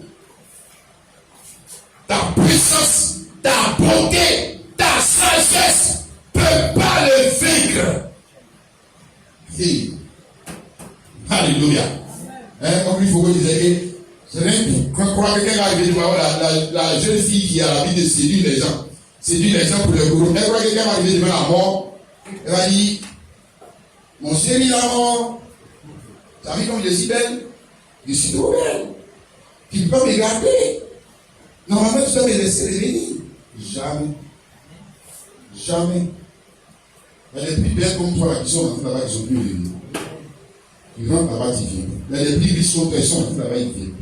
Ta puissance, ta bonté, ta sagesse ne peut pas le vaincre. Et, alléluia. Comme il faut que je dise, c'est rien quand quelqu'un va arriver, la jeune fille qui a l'habitude de séduire les gens pour le boulot. Elle croit que quelqu'un va arriver devant la mort, elle va dire, mon chéri, la mort, tu as vu comme je suis belle? Je suis trop belle. Tu ne peux pas me garder. Normalement, tu dois me laisser revenir. Jamais. Jamais. Elle est plus belle comme toi, qui sont en train là-bas, qui sont plus revenus. Ils rentrent là-bas, ils viennent. Il y a des plus riches sont en train là-bas, ils viennent.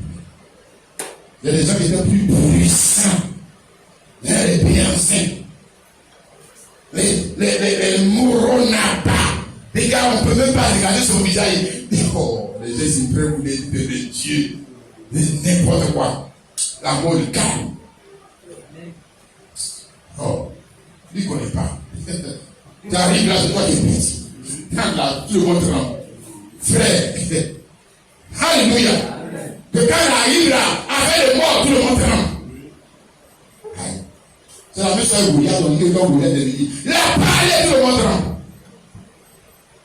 Il y a des gens qui étaient plus puissants. Il y a des Beyoncé. Les Moronapa. Les gars, on ne peut même pas regarder son visage. Oh, les gens s'y prennent pour les dieux. N'importe quoi. La mort le calme. Oh, il ne connaît pas. Tu arrives là, c'est toi qui es petit. Quand là, tout le monde tremble. Frère, alléluia. Que quand il arrive là, avec le mort, tout le monde tremble. C'est la même chose que Goliath, donc quand Goliath est venu, il a parlé, tout le monde tremble.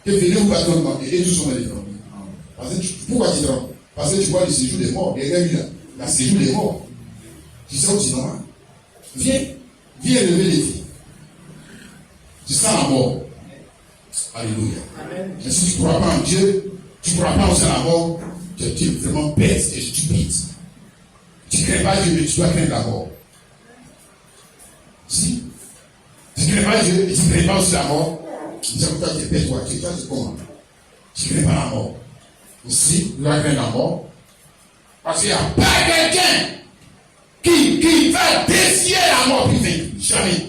Que venez vous battre et tous sont allés trembler. Parce que pourquoi tu trembles? Parce que tu vois le séjour des morts. Il y a lui là, le séjour des morts. Tu sais où tu es normal. Viens lever les filles. Tu sens la mort. Alléluia. Mais si tu ne crois pas en Dieu, tu ne crois pas aussi à la mort, tu es vraiment bête et stupide. Tu ne crains pas Dieu, mais tu dois craindre la mort. Si tu ne crains pas Dieu et tu ne crains pas aussi la mort, tu dis que toi tu es bête, toi, tu es comment? Tu ne crains pas la mort. Aussi, tu dois craindre la mort. Parce qu'il n'y a pas quelqu'un qui va défier la mort plus vite. Jamais.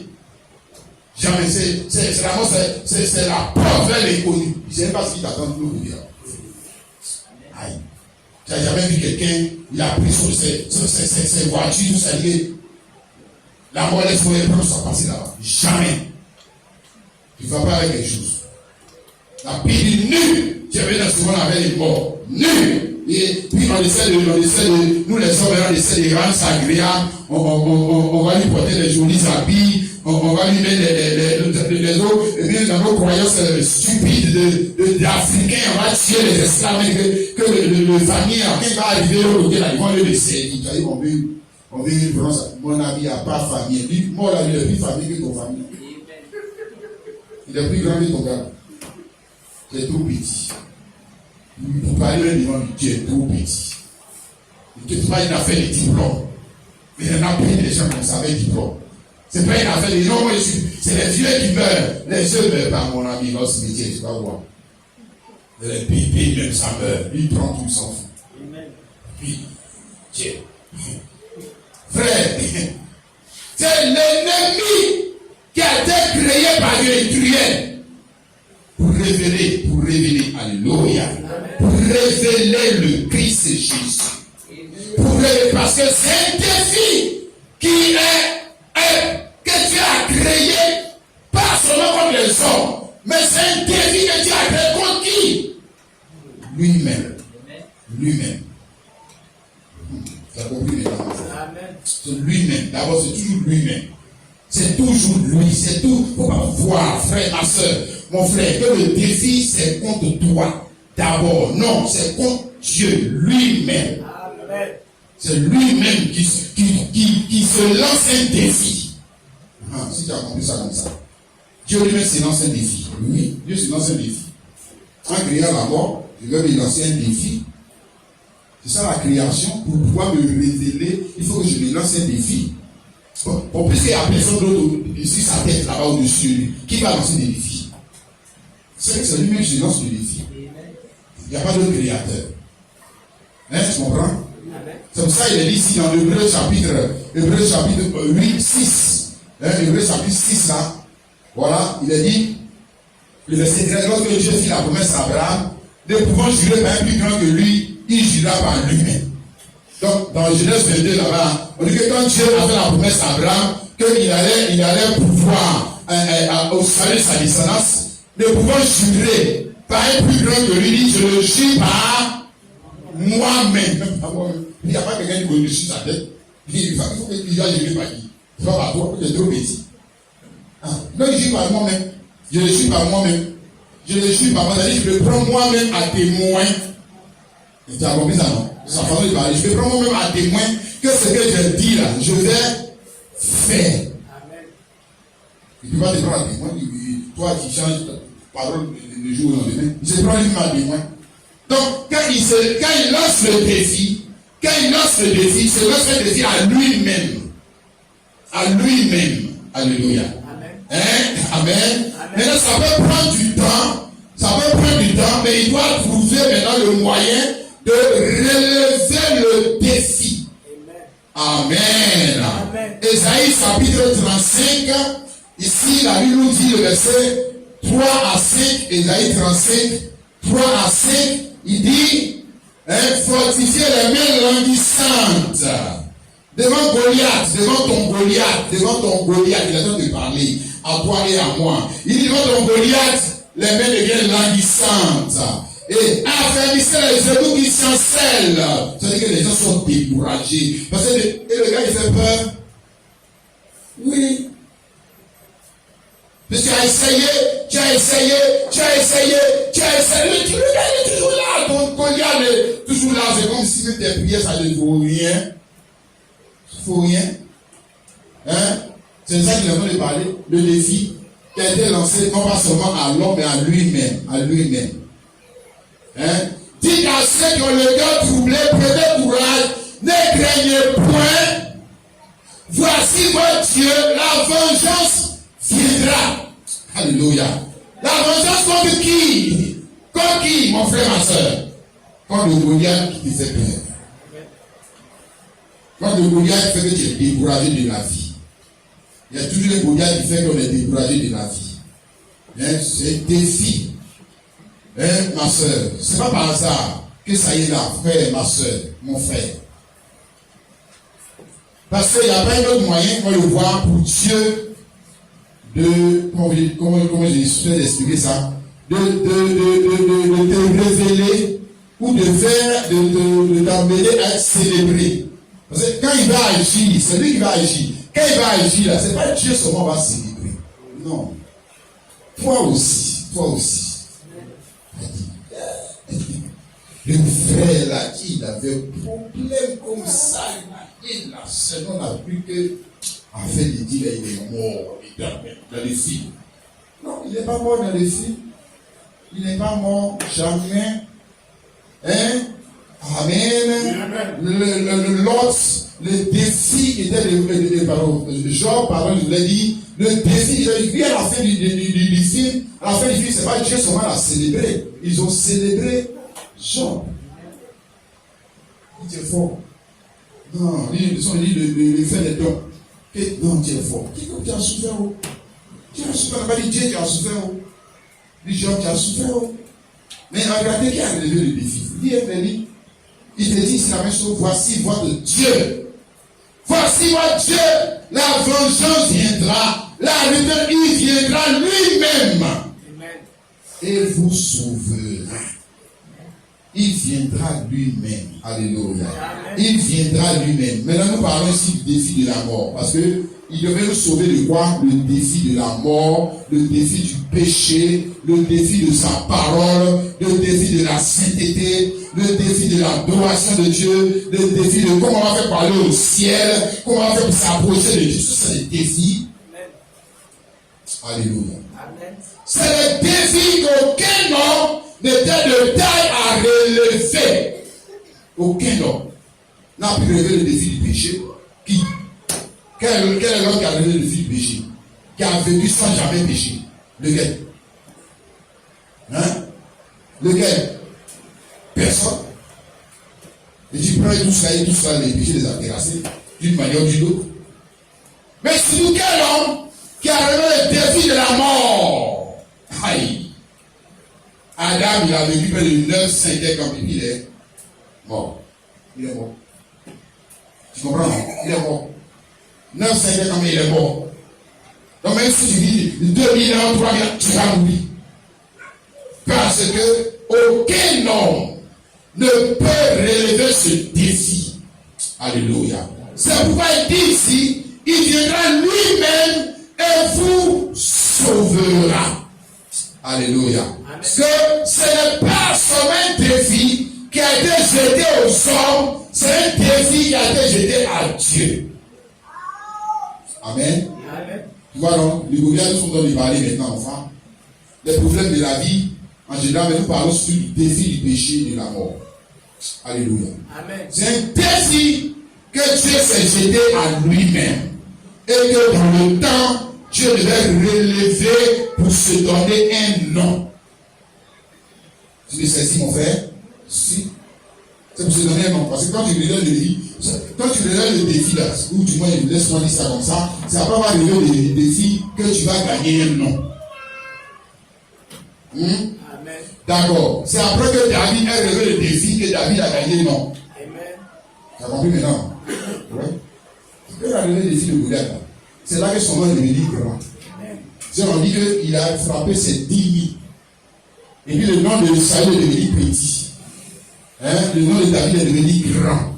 Jamais. C'est la mort, c'est la preuve, elle est connue. Je ne sais pas ce qui t'attend de nous dire. Aïe. Tu n'as jamais vu quelqu'un, il a pris sur ses voitures, ça y est. La mort laisse les prendre ça passer là-bas. Jamais. Tu ne vas pas avec quelque chose. La Bible nue. Tu avais souvent avec les morts. Nue. Et puis on essaie de, nous les hommes, on essaie de rendre ça agréable, on va lui porter les jolis habits, on va lui mettre les autres, et bien dans nos croyances stupides d'Africains, on va tuer les esclaves, que le famille, quand va arriver au hôtel, ils vont le laisser, ils disent, on veut prendre ça, mon ami n'a pas famille, lui, moi là, il est plus famille que ton famille. Il est plus grand que ton gars. C'est tout petit. Pour parler devant Dieu, est trop petit. Il n'a pas fait les diplômes. Mais il y en a plein de gens comme ça avec diplôme. Ce n'est pas une affaire de non, c'est les vieux qui meurent. Les yeux ne meurent pas, mon ami, dans ce métier, tu vas voir. Les bébés, même ça meurt. Lui, il prend tout, il s'en fout. Puis, Dieu. Frère, c'est l'ennemi qui a été créé par Dieu et cruel. Pour révéler, alléluia, pour révéler le Christ Jésus. Pour révéler, parce que c'est un défi que Dieu a créé, pas seulement contre les hommes, mais c'est un défi que Dieu a créé contre qui? Lui-même. Lui-même. Tu as compris maintenant? C'est lui-même. D'abord, c'est toujours lui-même. C'est toujours lui. C'est tout. Il ne faut pas voir, frère, ma soeur. Mon frère, que le défi, c'est contre toi. D'abord, non, c'est contre Dieu lui-même. C'est lui-même qui se lance un défi. Si tu as compris ça comme ça. Dieu lui-même se lance un défi. Oui, Dieu se lance un défi. En créant la mort, je vais lui lancer un défi. C'est ça la création. Pour pouvoir me révéler, il faut que je lui lance un défi. Bon, puisqu'il y a personne d'autre ici, sa tête là-bas au-dessus, qui va lancer des défis? C'est lui-même qui lance le défi. Il n'y a pas d'autre créateur. Tu comprends? C'est pour ça qu'il est dit ici dans l'Hébreu chapitre 8, 6. L'Hébreu chapitre 6 là. Voilà, il est dit, le verset 13, lorsque Dieu fit la promesse à Abraham, ne pouvant jurer par un plus grand que lui, il jura par lui-même. Donc, dans Genèse 22 là-bas, on dit que quand Dieu a fait la promesse à Abraham, qu'il allait pouvoir au salut de sa descendance, ne pouvant jurer par un plus grand que lui, je le suis par moi-même. Il n'y a pas quelqu'un qui connaît dessus sa tête. Il faut que tu dois gérer par qui? C'est pas par toi, tu es trop petit. Non, je suis par moi-même. Je le suis par moi-même. Je le suis par moi-même. Je le prends moi-même à témoin. Tu as compris ça, non? Sa façon de parler. Je vais prendre moi-même à témoin que ce que je dis là, je vais faire. Amen. Il ne peut pas te prendre à témoin. Toi qui changes ta parole de jour au lendemain, il se prend lui-même à témoin. Donc, quand il lance le défi, c'est lance le défi à lui-même. À lui-même. Alléluia. Amen. Hein? Amen. Maintenant, ça peut prendre du temps, mais il doit trouver maintenant le moyen de relever le défi. Amen. Amen. Ésaïe chapitre 35, ici la Bible nous dit le verset 3 à 5, Ésaïe 35, 3 à 5, il dit, fortifiez les mains languissantes. Devant Goliath, devant ton Goliath, il est en train de parler à toi et à moi. Il dit devant ton Goliath, les mains deviennent languissantes. Et affermissez les genoux qui chancellent. C'est-à-dire que les gens sont découragés. Parce que le gars, il fait peur. Oui. Parce que tu as essayé. Le gars est toujours là. Ton Goliath est toujours là. C'est comme si tes prières, ça ne vaut rien. Faut rien. Hein? C'est ça qu'il est en train de parler. Le défi qui a été lancé non pas seulement à l'homme, mais à lui-même. Hein? Dites à ceux qui ont le cœur troublé, prenez courage, ne craignez point. Voici votre Dieu, la vengeance viendra. Alléluia. La vengeance contre qui? Contre qui, mon frère, ma soeur? Contre le Goliath qui te fait peur. Quand le Goliath fait que tu es découragé de la vie. Il y a toujours le Goliath qui fait qu'on est découragé de la vie. Hein? C'est un défi. Hein, ma soeur, c'est pas par hasard que ça y est là, frère, ma soeur, mon frère. Parce qu'il n'y a pas un autre moyen qu'on le voit pour Dieu de, comment je vais expliquer ça, de te révéler ou de faire, de t'amener à être célébré. Parce que quand il va agir, c'est lui qui va agir. Quand il va agir là, c'est pas Dieu seulement va célébrer. Non. Toi aussi. Le frère là, qui avait un problème comme ça, il a seulement appris que, en fait, il dit là, il est mort dans les films. Non, il n'est pas mort dans les films. Il n'est pas mort jamais. Hein? Amen. Le défi qui était Jean, il a dit, le défi, il vient à la fin du film. À la fin du film, c'est pas Dieu seulement l'a célébré. Ils ont célébré Jean. Il est fort. Non, ils ont dit de faire des dons. Non, Dieu est fort. Qui a souffert? Qui a souffert? Pas dit Dieu qui a souffert. Dit Jean qui a souffert. Mais regardez qui a relevé le défi. Il te dit, c'est la même chose. Voici votre Dieu. Voici votre Dieu. La vengeance viendra. La retraite, il viendra lui-même. Et vous sauvera. Il viendra lui-même. Alléluia. Il viendra lui-même. Maintenant, nous parlons ici du défi de la mort. Parce que il devait nous sauver de quoi? Le défi de la mort, le défi du péché, le défi de sa parole, le défi de la sainteté, le défi de l'adoration de Dieu, le défi de comment on va faire parler au ciel, comment on va faire pour s'approcher de Dieu. C'est le défi. Alléluia. C'est le défi qu'aucun homme n'était de taille à relever. Aucun homme n'a pu relever le défi du péché. Qui? Quel est l'homme qui a relevé le défi du péché? Qui a vécu sans jamais pécher? Lequel? Hein? Lequel? Personne. Et tu prends tout ça, les péchés les a terrassés d'une manière ou d'une autre. Mais c'est nous quel homme qui a relevé le défi de la mort? Aïe! Adam, il a vécu près de 9-5 ans quand il est mort. Il est mort. Tu comprends? Il est mort. 9-5 ans quand il est mort. Donc même si tu dis 2000 ans, 3000 ans, tu vas mourir. Parce que aucun homme ne peut relever ce défi. Alléluia. C'est pourquoi il dit ici, il viendra lui-même et vous sauvera. Alléluia. Parce que ce n'est pas seulement un défi qui a été jeté aux hommes, c'est un défi qui a été jeté à Dieu. Amen. Amen. Tu vois donc, les gouvernements sont dans les parler maintenant, enfin. Les problèmes de la vie, en général, mais nous parlons sur le défi du péché et de la mort. Alléluia. Amen. C'est un défi que Dieu s'est jeté à lui-même. Et que dans le temps, Dieu devait relever pour se donner un nom. Tu le sais si mon frère? Si. C'est pour se donner un nom. Parce que quand tu relèves le défi là, ou du moins laisse-moi dire ça comme ça, c'est après avoir relevé le défi que tu vas gagner un nom. Amen. D'accord. C'est après que David a relevé le défi que David a gagné un nom. Amen. Tu as compris maintenant? Oui. Il a relevé le défi de Goliath. C'est là que son nom est devenu grand. Si on dit qu'il a frappé ses 10 000. Et puis le nom de Saül est devenu petit. Le nom de David est devenu grand.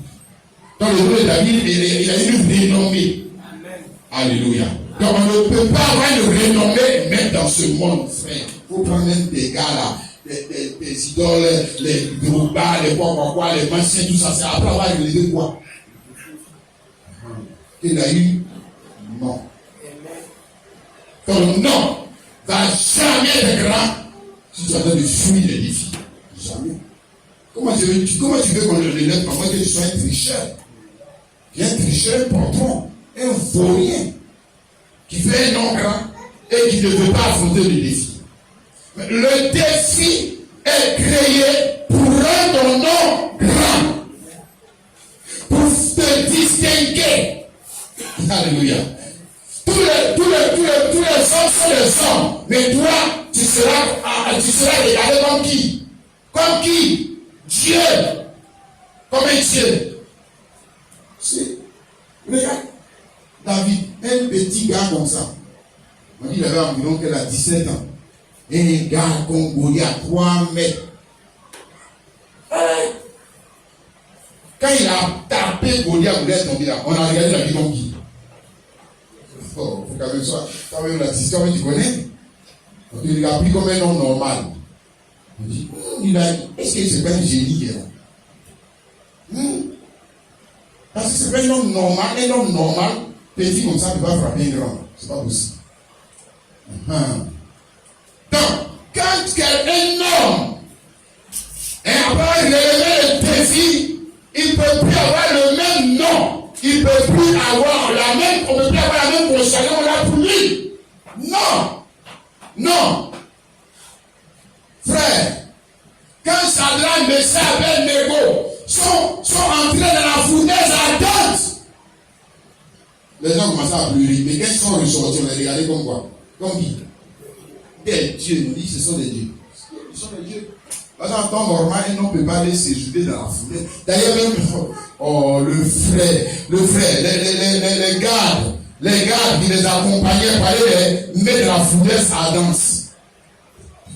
Donc le nom de David, il a une renommée. Amen. Alléluia. Donc on ne peut pas avoir une renommée même dans ce monde, frère. Il faut prendre même des gars là, des idoles, les Drogba, les quoi, les Manciens, tout ça. C'est après avoir relevé quoi? Il a eu non. Ton nom va jamais être grand si tu as de fuir les défis. Jamais. Comment tu veux qu'on le relève pendant que tu sois un tricheur? Un tricheur, un patron, un vaurien qui fait un nom grand et qui ne veut pas affronter le défi. Mais le défi est créé pour rendre ton nom grand, pour te distinguer. Alléluia. Tous les hommes sont des hommes, mais toi, tu seras regardé comme qui? Comme qui? Dieu. Comme un Dieu. Si. Regarde. David, un petit gars comme ça. On dit qu'il avait environ 17 ans. Un gars comme Goliath à 3 mètres. Quand il a tapé Goliath, Goliath est tombé là. On a regardé la vie comme qui? Oh, faut quand même ça. Quand même la histoire, tu connais. Donc, il a pris comme un homme normal. On dit, est-ce que c'est pas un génie qui est là? Parce que c'est pas un homme normal, petit comme ça, ne peut pas frapper un grand. C'est pas possible. Donc, quand un homme après relever le défi, il ne peut plus avoir le même nom. Il ne peut plus avoir la même conscience qu'on a pour lui. Non. Frère, quand Sadran, Messah, Abednego sont entrés dans la fournaise ardente, les gens commencent à pleurer. Mais quand ils sont ressortis, on les regardait comme quoi? Comme qui? Des dieux. On dit ce sont des dieux. Ils sont des dieux. Parce qu'en temps normal, ils ne peuvent pas aller séjourner dans la fournaise. D'ailleurs, même le frère, les gardes qui les accompagnaient pour aller les mettre dans la fournaise ardente.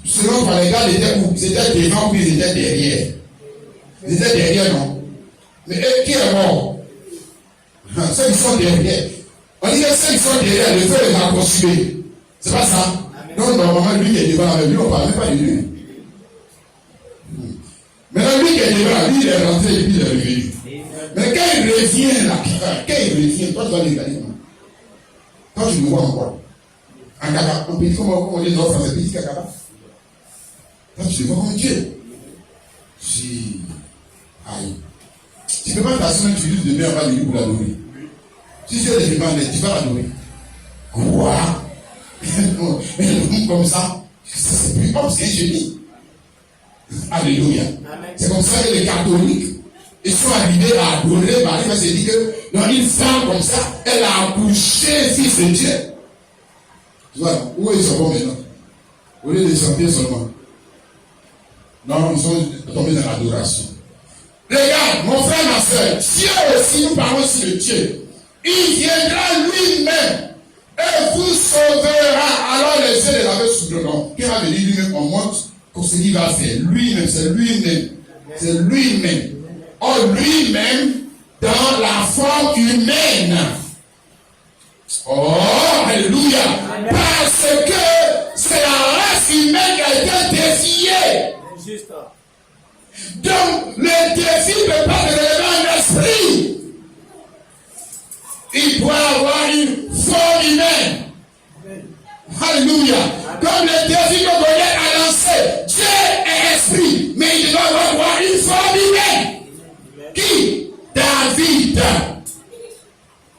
Selon par les gardes, ils étaient où? Ils étaient devant ou ils étaient derrière? Ils étaient derrière, non? Mais qui est mort? Ceux qui sont derrière. On dit que ceux qui sont derrière, le feu les a consumés. C'est pas ça? Donc, normalement, lui qui est devant, lui, on ne parle même pas de lui. Maintenant, lui qui est devant, lui, il est rentré et puis il est revenu. Mais quand il revient là, toi, tu vas le regarder. Toi, tu le vois encore. En caca, on peut dire comment on dit dans le français, petit caca. Toi, tu le vois comme Dieu. Si. Aïe. Tu ne peux pas t'assurer que tu lui demain avant de lui pour l'adorer. Si tu es le demandé, tu vas l'adorer. Quoi? Mais comme ça, c'est plus comme c'est un génie. Alléluia. C'est comme ça que les catholiques ils sont arrivés à adorer Marie parce qu'ils disent que dans une femme comme ça, elle a accouché fils de Dieu. Tu vois, où ils sont maintenant? Au lieu de chanter seulement. Non, ils sont tombés dans l'adoration. Regarde, mon frère, ma soeur, Dieu aussi, nous parlons sur le Dieu. Il viendra lui-même et vous sauvera. Alors les yeux de la veille sous le nom. Qui a venu lui-même, on monte ce qu'il va faire. Lui-même, c'est lui-même. C'est lui-même. Oh, lui-même, dans la forme humaine. Oh, alléluia. Parce que c'est la race humaine qui a été défiée. Donc, le défi ne peut pas relever un esprit. Il doit avoir une forme humaine. Alléluia. Comme le défi que Goliath a lancé, Dieu est esprit, mais il doit avoir une forme humaine. Qui? David.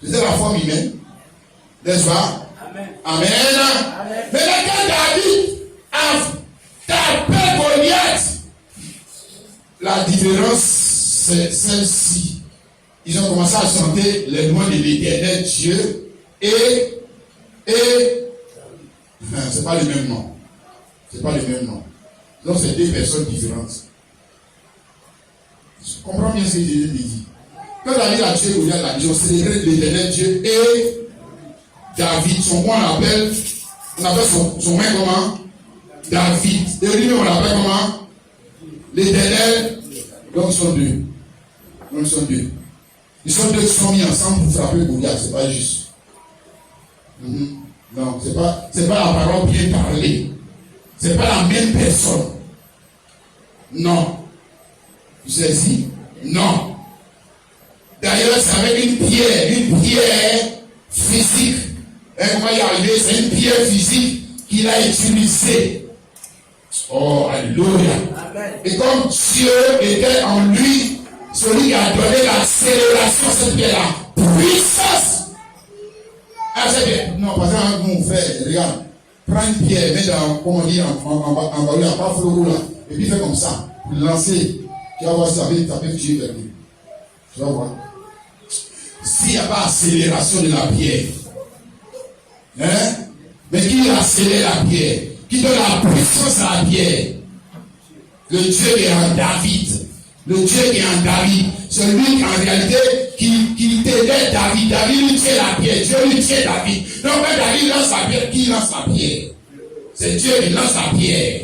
C'est la forme humaine. N'est-ce pas? Amen. Amen. Mais là, quand David a tapé Goliath, la différence, c'est celle-ci. Ils ont commencé à chanter les noms de l'Éternel Dieu et c'est pas le même nom. C'est pas le même nom. Donc c'est deux personnes différentes. Je comprends bien ce que Jésus dit. Quand David a tué Goliath, ils ont célébré l'Éternel Dieu et David. Son nom on appelle son main comment? David. Et lui-même on l'appelle comment? L'Éternel. Donc ils sont deux. Ils sont deux. Ils sont deux qui sont mis ensemble pour frapper Goliath. C'est pas juste. Non, c'est pas la parole bien parlée. C'est pas la même personne. Non. Vous savez, non. D'ailleurs, c'est avec une pierre physique. Et comment y arriver? C'est une pierre physique qu'il a utilisée. Oh, alléluia. Et comme Dieu était en lui, celui qui a donné l'accélération à cette pierre-là, puissance. Ah, c'est bien. Non, par exemple, mon frère, regarde, prends une pierre, mets dans, comment on dit, en ballon, en pas florou là, et puis fais comme ça, pour lancer. Tu vas voir si ça peut tuer vers lui. Tu vas voir. S'il n'y a pas accélération de la pierre, hein, mais qui accélère la pierre, qui donne la puissance à la pierre, le Dieu qui est en David, le Dieu qui est en David, celui qui en réalité qui t'aidait David, David lui tient la pierre, Dieu lui tient David. Donc quand David lance la pierre, qui lance la pierre? C'est Dieu qui lance la pierre.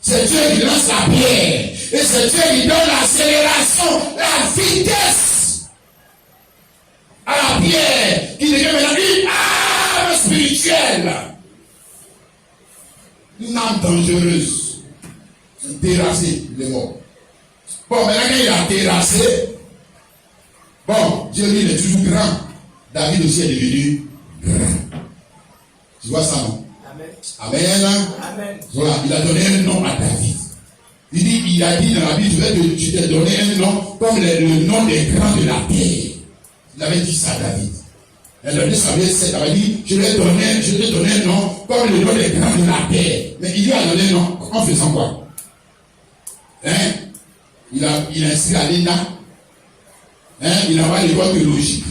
C'est Dieu qui lance la pierre. Et c'est Dieu qui donne l'accélération, la vitesse à la pierre, qui devient maintenant une arme spirituelle. Une arme dangereuse. Terrasser les morts. Bon, maintenant qu'il a terrassé, bon, Dieu lui il est toujours grand. David aussi est devenu grand. Tu vois ça, non? Amen. Amen. Voilà, il a donné un nom à David. Il a dit dans la Bible, je t'ai donné un nom comme le nom des grands de la terre. Il avait dit ça à David. Il avait dit, je t'ai donné un nom comme le nom des grands de la terre. Mais il lui a donné un nom en faisant quoi? Hein? Il a inscrit à l'ENA. Hein? Il a les lois théologiques.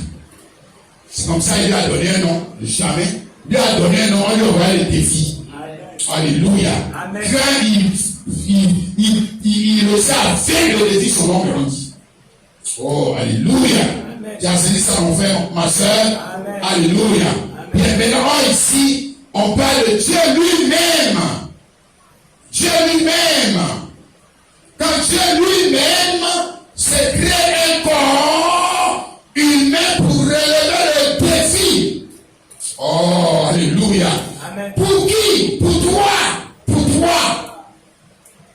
C'est comme ça qu'il lui a donné un nom. Jamais. Il lui a donné un nom, on lui aura les défis. Alléluia. Amen. Quand il osait avec le défi, son nom grandit. Oh, alléluia. Tu as enseigné ça, mon frère, ma soeur. Alléluia. Bien, maintenant, ici, on parle de Dieu lui-même. Dieu lui-même. Quand Dieu lui-même s'est créé un corps humain pour relever le défi. Oh, alléluia. Amen. Pour qui? Pour toi. Pour toi.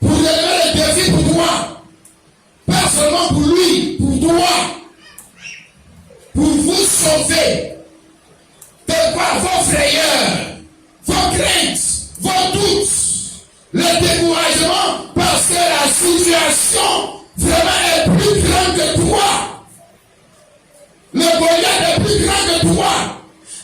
Pour relever le défi pour toi. Pas seulement pour lui, pour toi. Pour vous sauver. De quoi vos frayeurs, vos craintes, vos doutes, le découragement, parce que la situation vraiment est plus grande que toi. Le Goliath est plus grand que toi.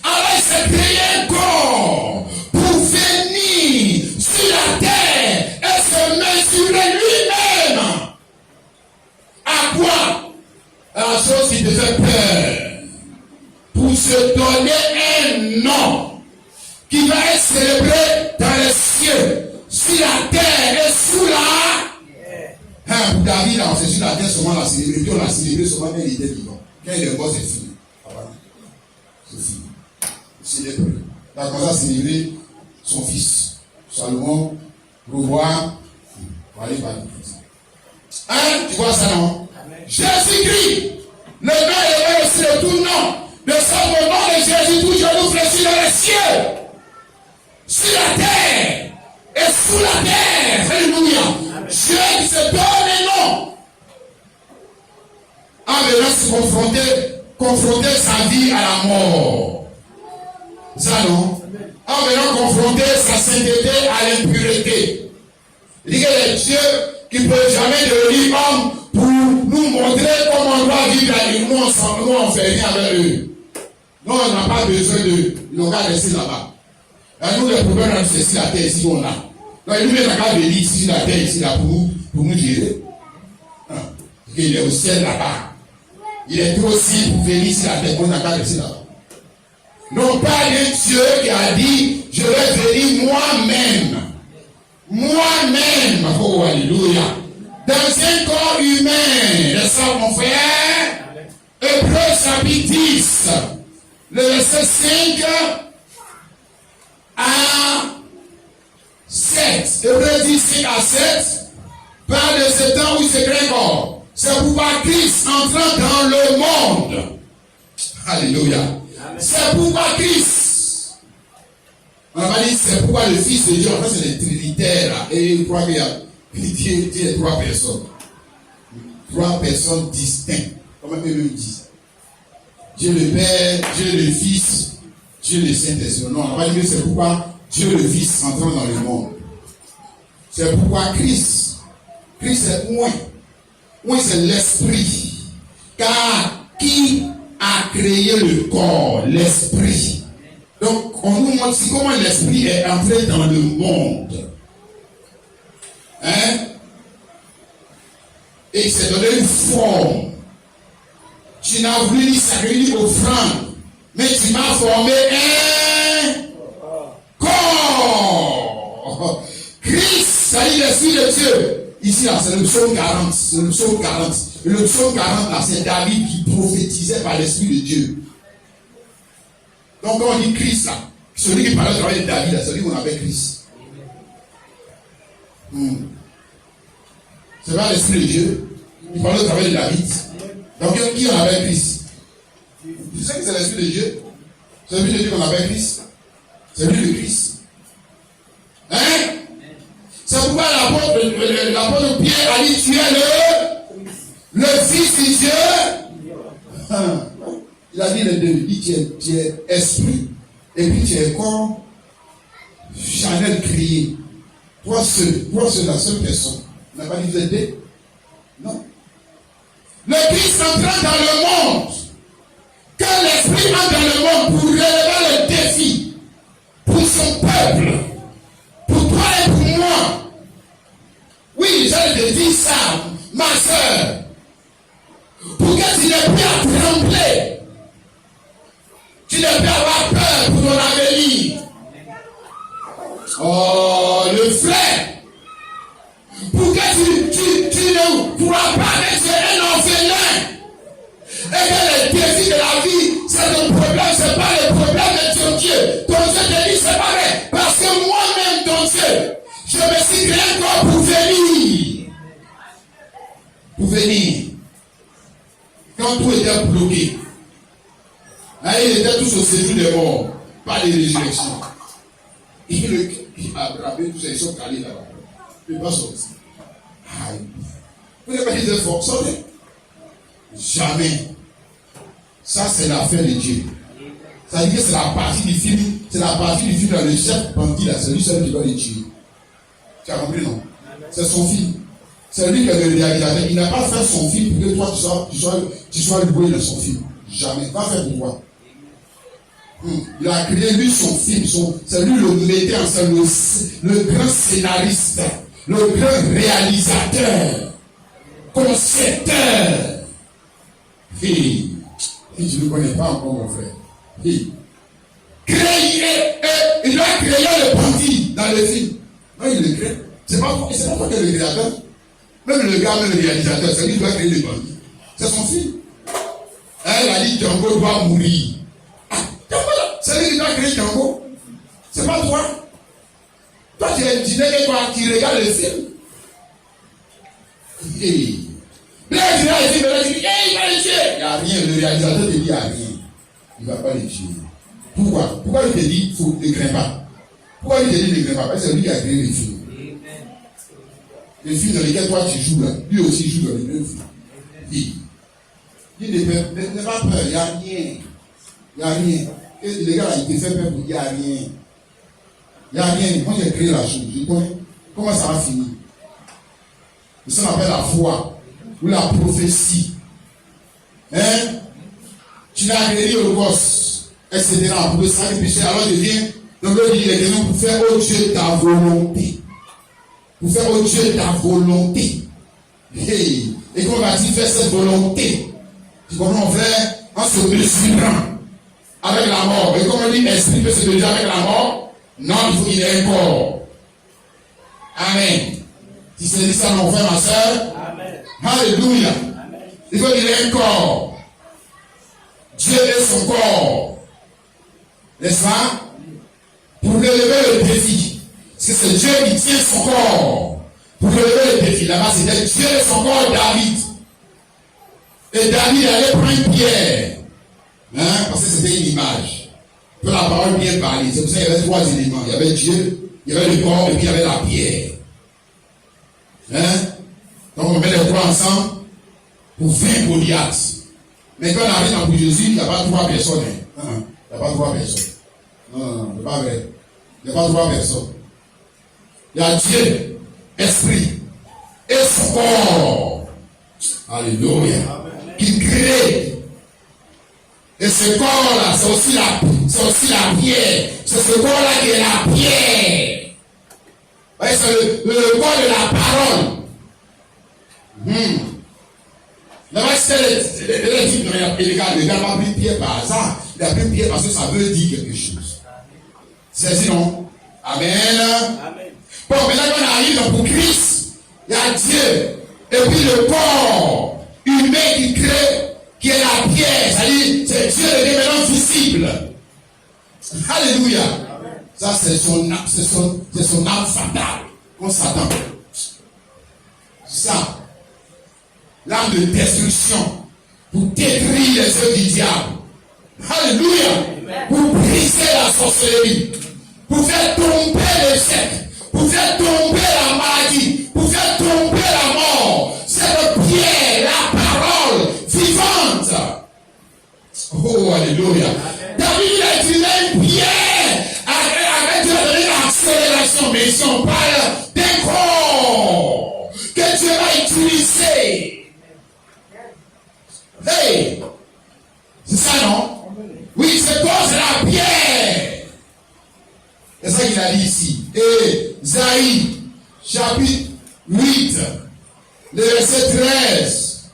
Alors il s'est créé un corps pour venir sur la terre et se mesurer lui-même. À quoi? À la chose qui te fait peur. Pour se donner un nom qui va être célébré dans les cieux, sur la terre et sous la... Pour David, c'est sur la terre seulement la célébrité, on l'a célébré seulement quand il était vivant. Quand il est mort, c'est fini. C'est fini. Célébré. Il a commencé à célébrer son fils, Salomon, le roi. Allez, pas hein, tu vois ça, non? Jésus-Christ, le nom est aussi le tout nom. De sorte au nom de Jésus, tout genou fléchit dans les cieux, sur la terre et sous la terre. Alléluia. Dieu qui se donne un nom. En venant confronter sa vie à la mort. Ça non? En venant confronter sa sainteté à l'impureté. Il dit que les dieux qui ne peuvent jamais devenir homme pour nous montrer comment on doit vivre avec nous, nous on fait rien avec eux. Nous on n'a pas besoin d'eux. Ils n'ont qu'à rester là-bas. Et nous les problèmes c'est ici la terre, ici on a. Donc il nous n'a qu'à venir ici la terre, ici là pour nous gérer. Il est au ciel là-bas. Il est trop si pour venir ici la terre, on n'a qu'à rester là-bas. Non pas un Dieu qui a dit, je vais venir moi-même. Moi-même. Oh, alléluia. Dans un corps humain. C'est ça, mon frère. Hébreux chapitre 10. Le verset 5 à 7. Hébreux 10, 5 à 7. Parle de ce temps où il se crée corps. C'est pourquoi Christ entrant dans le monde. Alléluia. C'est pourquoi Christ. On va dire c'est pourquoi le Fils de Dieu. En fait, c'est les trinitaires. Là. Et je crois qu'il y a Dieu, trois personnes. Trois personnes distinctes. Comment eux disent? Dieu le Père, Dieu le Fils, Dieu le Saint-Esprit. Non, on va dire que c'est pourquoi Dieu le Fils entrant dans le monde. C'est pourquoi Christ. Christ c'est moi. Oui, c'est l'esprit. Car qui a créé le corps? L'esprit. Donc, on nous montre comment l'esprit est entré dans le monde. Hein? Et il s'est donné une forme. Tu n'as voulu ni sacrifier ni offrande, mais tu m'as formé un corps. Christ, ça dit l'esprit de Dieu. Ici, là, c'est le psaume 40. C'est le psaume 40. Et le psaume 40, là, c'est David qui prophétisait par l'esprit de Dieu. Donc, quand on dit Christ, là, celui qui parlait au travers de David, là, celui qu'on appelle Christ. C'est pas l'esprit de Dieu. Il parlait au travers de David. Donc, qui on appelle Christ? Tu sais que c'est l'esprit de Dieu? C'est l'esprit de Dieu qu'on appelle Christ. C'est lui le Christ. Hein? C'est pourquoi l'apôtre Pierre a dit, tu es le Fils de Dieu. Il a dit les deux. Il dit, tu es esprit. Et puis tu es corps charnel crié. Toi seul, la seule personne. On n'a pas dit vous êtes deux? Non. Le Christ entrant dans le monde. Que l'esprit entre dans le monde pour relever le défi. Pour son peuple. Pour toi et pour moi. Oui, je te dis ça, ma soeur. Pour que tu n'aies plus à trembler. Tu n'aies plus à avoir peur pour ton avenir. Oh, le frère. Pour que tu ne pourras pas être un orphelin. Et que les défis de la vie, c'est le problème, c'est pas le problème de ton Dieu. Ton Dieu te dit, c'est pas vrai. Parce que moi-même, ton Dieu, je me suis créé encore pour venir. Pour venir. Quand tout était bloqué. Il était tous au séjour des morts. Pas de résurrection. Il a attrapé tous ces choses allés là-bas. Il ne peut pas sortir. Vous n'avez pas des efforts, sortez. Jamais. Ça, c'est l'affaire de Dieu. Ça veut dire que c'est la partie du film. C'est la partie du film dans le chef bandit là. C'est lui seul qui doit les tuer. Tu as compris, non? C'est son film. C'est lui qui est le réalisateur. Il n'a pas fait son film pour que toi tu sois loué dans son film. Jamais. Va faire pour toi. Il a créé lui son film. C'est lui le metteur en scène, le grand scénariste, le grand réalisateur, concepteur. Et tu ne le connais pas encore, mon frère. Il a créé le bandit dans le film. Non, il le crée. C'est pas toi qui est le créateur. Même le gars, même le réalisateur, c'est lui qui doit créer le bandit. C'est son film. Elle a dit Django doit mourir. C'est lui qui doit créer Django. C'est pas toi. Toi, tu n'es que toi qui regardes le film. Hey. Là, il va le tuer. Il n'y a rien. Le réalisateur te dit, il n'y a rien. Il ne va pas le tuer. Pourquoi? Pourquoi il te dit, ne crains pas? Pourquoi il te dit, ne crains pas? Parce que c'est lui qui a créé les films. Les films dans lesquels toi tu joues là, lui aussi joue dans les deux films. Il ne pas peur, il n'y a rien. Il n'y a rien. Et les gars là, ils te font peur pour dire, il n'y a rien. Il n'y a rien. Moi j'ai créé la chose, je connais. Comment ça va finir? Ça on appelle la foi ou la prophétie. Hein? Tu n'as guéri au gosse, etc. Pour le salut péché, alors je viens. Donc là, il dit les pour faire au Dieu ta volonté. Pour faire au Dieu ta volonté. Hey. Et qu'on va-t-il faire cette volonté? Tu comprends, frère? En se mesurant avec la mort. Et comme on dit, l'esprit peut se mesurer avec la mort? Non, il faut qu'il ait un corps. Amen. Si c'est dit ça, mon frère, ma soeur. Amen. Alléluia. Amen. Il faut qu'il ait un corps. Dieu est son corps. N'est-ce pas? Pour relever le défi. Parce que c'est Dieu qui tient son corps. Pour relever le défi. Là-bas, c'était Dieu et son corps, David. Et David allait prendre une pierre. Hein? Parce que c'était une image. Que la parole bien parler. C'est pour ça qu'il y avait trois éléments. Il y avait Dieu, il y avait le corps et puis il y avait la pierre. Hein? Donc on met les trois ensemble pour vaincre Goliath. Mais quand on arrive dans Jésus, il n'y a pas trois personnes. Hein? Il n'y a pas trois personnes. Non, c'est pas vrai. Il n'y a pas trois personnes. Il y a Dieu, esprit et son corps. Alléluia. Qui crée. Et ce corps-là, c'est aussi la pierre. C'est ce corps-là qui est la pierre. C'est le corps de la parole. Là-bas, il n'a pas pris pierre par hasard. Il a pris pierre parce que ça veut dire quelque chose. C'est sinon. Amen. Amen. Bon, maintenant qu'on arrive pour Christ, il y a Dieu. Et puis le corps humain qui crée, qui est la pierre. C'est-à-dire, c'est Dieu le révélant visible. Alléluia. Amen. Ça, c'est son âme fatale. Qu'on s'attend. Ça. L'âme de destruction. Pour détruire les œuvres du diable. Alléluia. Pour briser la sorcellerie. Pour faire tomber le siècle. Pour faire tomber la maladie. Pour faire tomber la mort. Cette pierre, la parole vivante. Oh, alléluia. David a utilisé une pierre. Avec Dieu a donné l'accélération. Mais si on parle d'un corps que Dieu va utiliser. Hey! C'est ça, non? Oui, ce corps, c'est la pierre. C'est ça qu'il a dit ici. Ésaïe, chapitre 8, le verset 13.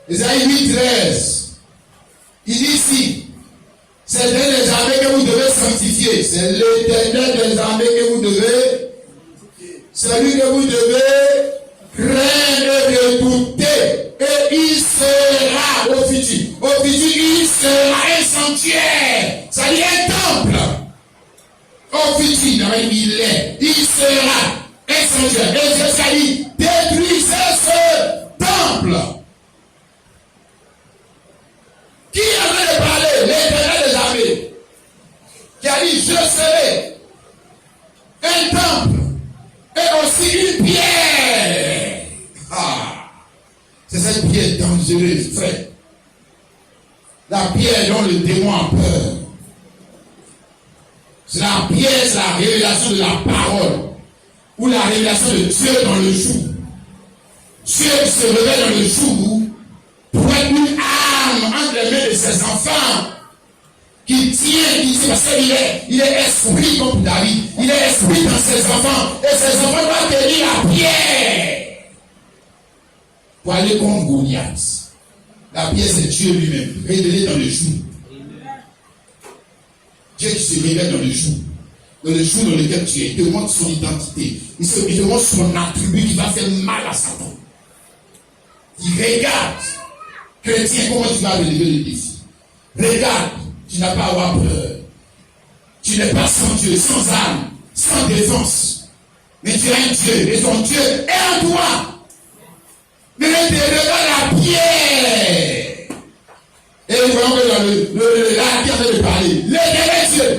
Ésaïe 8, 13. Il dit ici, c'est l'Éternel des armées que vous devez sanctifier. C'est l'Éternel des armées que vous devez. C'est lui que vous devez craindre et redouter. Et il sera au futur. Au futur, il sera un sanctuaire. Ça dit un temple. Au futur, il sera un sanctuaire. Et ça dit, détruisez ce temple. Qui avait de parler? L'Éternel des armées. Qui a dit, je serai un temple. Et aussi une pierre. C'est cette pierre dangereuse, frère. La pierre dont le démon a peur. C'est la pierre, c'est la révélation de la parole. Ou la révélation de Dieu dans le jour. Dieu se révèle dans le jour pour être une arme entre les mains de ses enfants. Qui tient, qui dit, parce qu'il est esprit comme David. Il est esprit dans ses enfants. Et ses enfants doivent tenir la pierre. Pour aller contre Goliath. La pierre, c'est Dieu lui-même, révélé dans le jour. Dieu qui se révèle dans le jour dans lequel tu es. Il te montre son identité. Il te montre son attribut qui va faire mal à Satan. Il regarde, chrétien, comment tu vas relever le défi. Regarde, tu n'as pas à avoir peur. Tu n'es pas sans Dieu, sans âme, sans défense. Mais tu as un Dieu, et ton Dieu est en toi. Mais tu regardes la pierre. Et nous voyons que la qui avait de parler. L'éternel Dieu.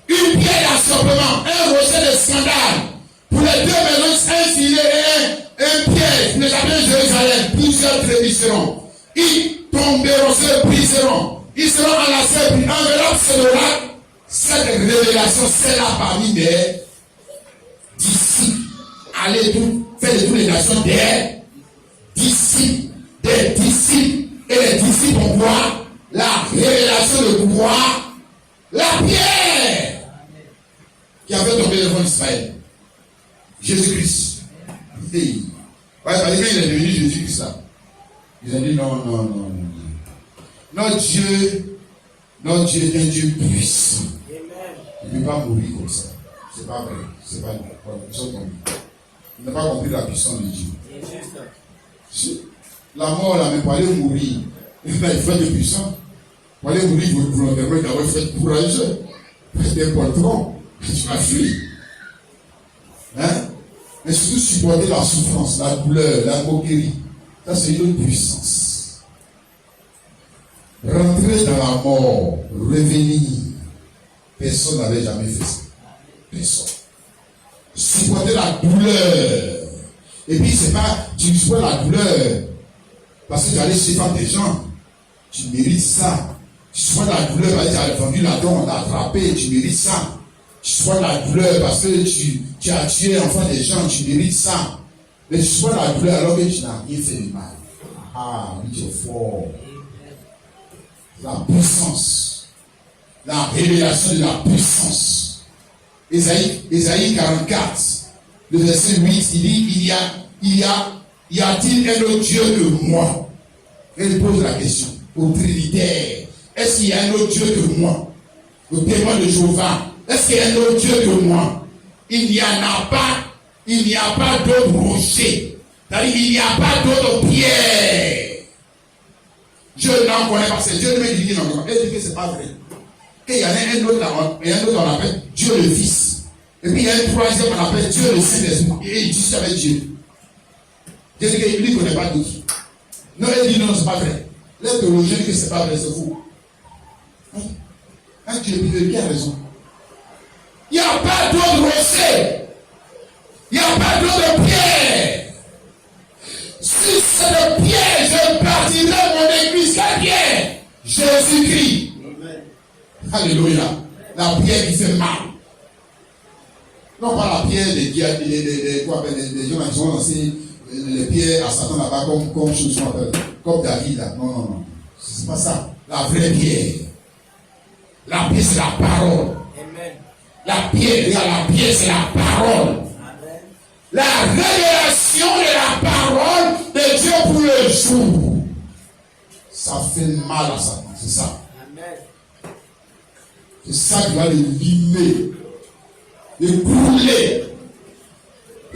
Une pierre d'assemblement, un rocher de scandale. Pour les deux maisons, un filet et un piège. Pour les habitants de Jérusalem, plusieurs trébucheront. Ils tomberont, se briseront. Ils seront enlacés, puis enveloppe ce l'oracle. Cette révélation, c'est là parmi les disciples. Allez tout, faites de toutes les nations des disciples. Des disciples. Et les disciples ont quoi? La révélation de pouvoir. La pierre qui avait tombé devant Israël. Jésus-Christ. Ouais, parce que il est devenu Jésus-Christ là. Ils ont dit non. Notre Dieu est un Dieu puissant. Il ne peut pas mourir comme ça. C'est pas vrai. C'est pas vrai. Il n'a pas compris la puissance de Dieu. La mort, là, mais pour aller mourir, il faut être puissant. Pour aller mourir volontairement, il doit être courageux. Des poltrons. Tu vas fuir. Hein? Mais surtout supporter la souffrance, la douleur, la moquerie. Ça, c'est une autre puissance. Rentrer dans la mort, revenir. Personne n'avait jamais fait ça. Personne. Supporter la douleur. Et puis, c'est pas, tu supportes la douleur parce que tu allais chez des gens. Tu mérites ça. Tu supportes la douleur parce que tu as vendu la dent, on t'a attrapé, tu mérites ça. Tu supportes la douleur parce que tu as tué l'enfant des gens, tu mérites ça. Mais tu supportes la douleur alors que tu n'as rien fait de mal. Ah, oui, tu es fort. La puissance. La révélation de la puissance. Ésaïe 44, le verset 8, il dit, y a-t-il un autre Dieu que moi? Et il pose la question au Trinitaire. Est-ce qu'il y a un autre Dieu que moi? Au témoin de Jéhovah. Est-ce qu'il y a un autre Dieu que moi? Il n'y a pas d'autre rocher. C'est-à-dire il n'y a pas d'autre pierre. Je n'en connais pas. C'est Dieu lui qui dit non. Et il dit que ce n'est pas vrai. Qu'il y en a un autre là, et un autre on appelle Dieu le Fils. Et puis il y a un troisième on appelle Dieu le Saint-Esprit. Et il dit avec Dieu. Dieu dit qu'il ne connaît pas d'autre. Non, il dit non, ce n'est pas vrai. Les théologiens disent que ce n'est pas vrai, c'est faux. Un Dieu qui a raison. Il n'y a pas d'autre rocher. Il n'y a pas d'autre pierre. Si c'est le pierre, je bâtirai mon église. Quelle pierre? Jésus-Christ. Alléluia. La pierre qui fait mal. Non pas la pierre des gens qui sont lancés les pierres à Satan là-bas comme chose comme David là. Non. C'est pas ça. La vraie pierre. La pierre c'est la parole. Amen. La pierre c'est la parole. Amen. La révélation de la parole de Dieu pour le jour. Ça fait mal à Satan, c'est ça. Amen. C'est ça qui va le limer, le brûler.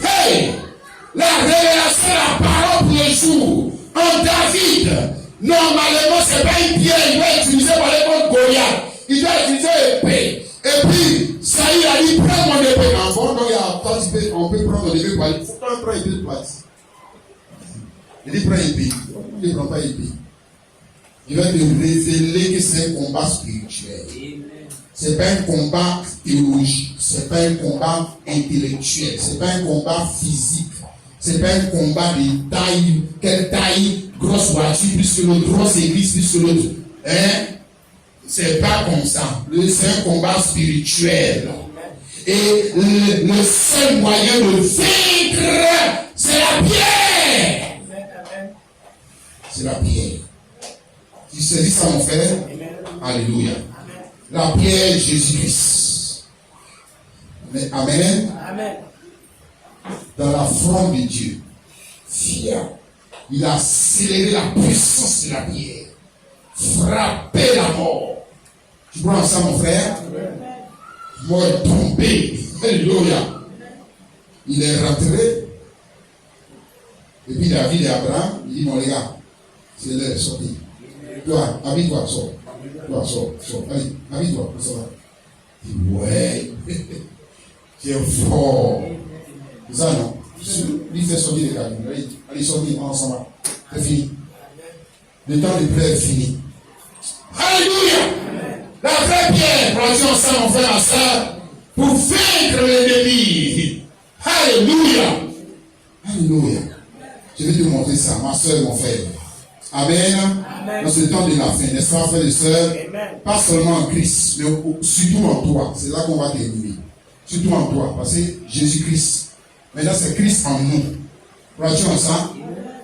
Hey! La révélation de la parole pour le jour. En David, normalement, ce n'est pas une pierre, il doit utiliser pour aller contre Goliath. Il doit utiliser l'épée. Et puis, Saïd a dit, prends mon épée. Bon, donc il y a participé, on peut prendre l'épée pour aller. Il faut pas prendre l'épée pour aller. Il dit, prends l'épée. Il ne prend pas l'épée. Il va te révéler que c'est un combat spirituel. Ce n'est pas un combat théologique. Ce n'est pas un combat intellectuel. Ce n'est pas un combat physique. Ce n'est pas un combat de taille. Quelle taille? Grosse voiture plus que l'autre. Grosse église plus que l'autre. Hein? C'est pas comme ça. C'est un combat spirituel. Et le seul moyen de vaincre, c'est la pierre. C'est la pierre. Tu saisis ça, mon frère? Alléluia. La pierre Jésus-Christ. Amen. Amen. Dans la forme de Dieu. Fier. Il a accéléré la puissance de la pierre. Frappé la mort. Tu prends ça, mon frère? Mort tombé. Alléluia. Il est rentré. Et puis David et Abraham, il dit, mon gars, c'est l'heure, sortir. Toi, habille-toi, sors. Toi, sors. Allez, habille-toi, sors. Ouais. Tu es fort. C'est ça, non? Il fait sortir les gars. Allez, sortir ensemble. C'est fini. Le temps de prière est fini. Alléluia. La vraie pierre, prenons ensemble, mon frère, ma soeur, pour vaincre l'ennemi. Alléluia. Alléluia. Je vais te montrer ça, ma soeur, mon frère. Amen. Dans ce temps de la fin, n'est-ce pas, frères et sœurs? Pas seulement en Christ, mais surtout en toi. C'est là qu'on va terminer. Surtout en toi, parce que Jésus-Christ. Maintenant, c'est Christ en nous. Crois-tu en ça?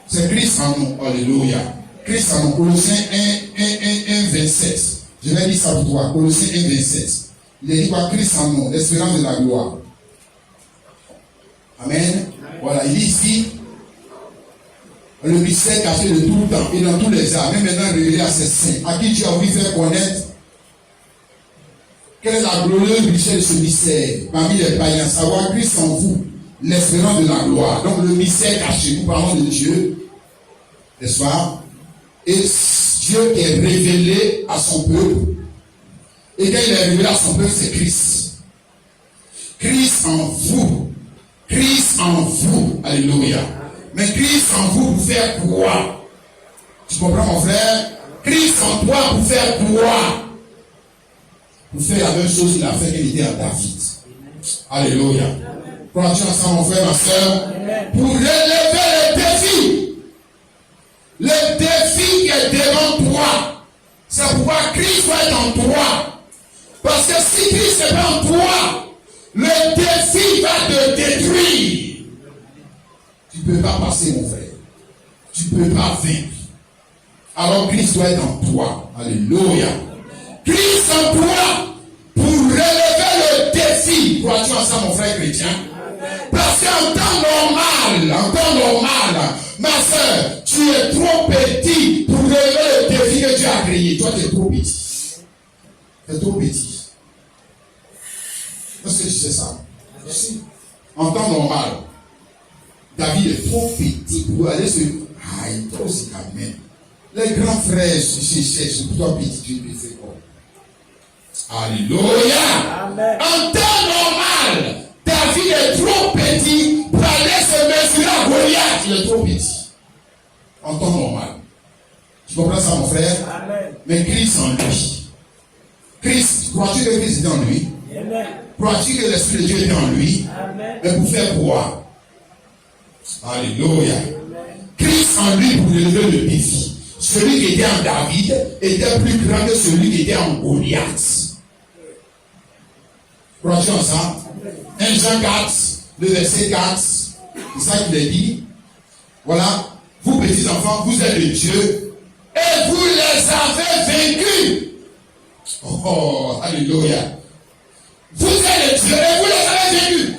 C'est Christ en nous. Alléluia. Christ en nous. Colossiens 1, 27. Je vais dire ça pour toi. Colossiens 1, 27. Il est dit quoi? Christ en nous, l'espérance de la gloire. Amen. Voilà, il dit ici, le mystère caché de tout le temps et dans tous les arts, même maintenant révélé à ses saints, à qui tu as voulu faire connaître quelle est la glorieuse richesse de ce mystère parmi les païens, savoir Christ en vous, l'espérance de la gloire. Donc le mystère caché, nous parlons de Dieu, n'est-ce pas? Et Dieu qui est révélé à son peuple. Et quand il est révélé à son peuple, c'est Christ. Christ en vous. Christ en vous. Alléluia. Mais Christ en vous pour faire quoi? Tu comprends, mon frère? Christ en toi pour faire quoi? Pour faire la même chose qu'il a fait quand il était à David. Alléluia. Crois-tu ensemble, mon frère, ma soeur? Pour relever le défi. Le défi qui est devant toi. C'est pourquoi Christ doit être en toi. Parce que si Christ n'est pas en toi, le défi va te détruire. Tu ne peux pas passer, mon frère. Tu ne peux pas vaincre. Alors Christ doit être en toi. Alléluia. Christ en toi pour relever le défi. Crois-tu en ça, mon frère chrétien? Parce qu'en temps normal, ma soeur, tu es trop petit pour relever le défi que tu as créé. Toi, tu es trop petit. Tu es trop petit. Est-ce que tu sais ça? En temps normal, David est trop petit pour aller se... Ah, il est trop si quand même. Les grands frères se cherchent pour toi petit, tu ne fais quoi? Alléluia. Amen. En temps normal, David est trop petit pour aller se mesurer à Goliath. Il est trop petit. En temps normal. Tu comprends ça, mon frère? Amen. Mais Christ en lui. Christ, crois-tu que Christ est en lui? Amen. Crois-tu que l'Esprit de Dieu est en lui? Amen. Mais pour faire quoi? Alléluia. Christ en lui pour relever le défi. Celui qui était en David était plus grand que celui qui était en Goliath. Crois-tu en ça? 1 Jean 4, le verset 4, c'est ça qu'il a dit. Voilà, vous petits enfants, vous êtes de Dieu et vous les avez vaincus. Oh, alléluia. Vous êtes de Dieu et vous les avez vaincus.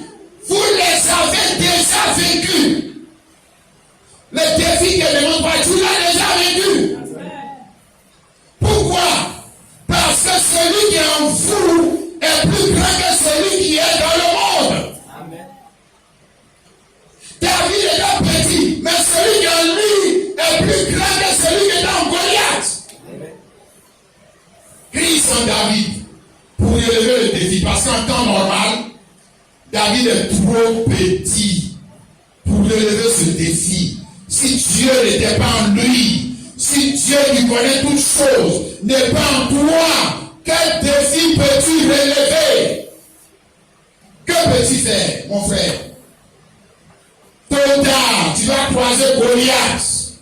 Vous les avez déjà vaincus. Le défi que demande pas, tu l'as déjà vaincu. Pourquoi? Parce que celui qui est en vous est plus grand que celui qui est dans le monde. Amen. David est petit, mais celui qui est en lui est plus grand que celui qui est en Goliath. Amen. Christ en David pour relever le défi, parce qu'en temps normal, David est trop petit pour relever ce défi. Si Dieu n'était pas en lui, si Dieu qui connaît toutes choses n'est pas en toi, quel défi peux-tu relever? Que peux-tu faire, mon frère? Tôt ou tard, tu vas croiser Goliath.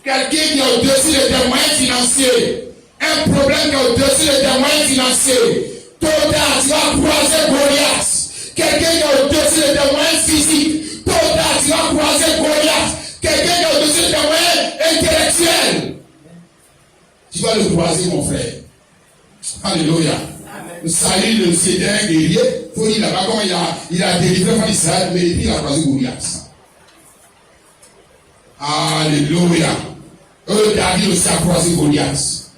Quelqu'un qui est au-dessus de tes moyens financiers. Un problème qui est au-dessus de tes moyens financiers. Tôt ou tard, tu vas croiser Goliath. Quelqu'un qui est au-dessus de tes moyens physiques. Tôt ou tard, tu vas croiser Goliath. Quelqu'un qui est au-dessus de tes moyens intellectuels. Tu vas le croiser, mon frère. Alléluia. Le salut, le c'est un guerrier. Il faut dire là-bas comment il a délivré par Israël, mais il a croisé Goliath. Alléluia. David aussi a croisé Goliath.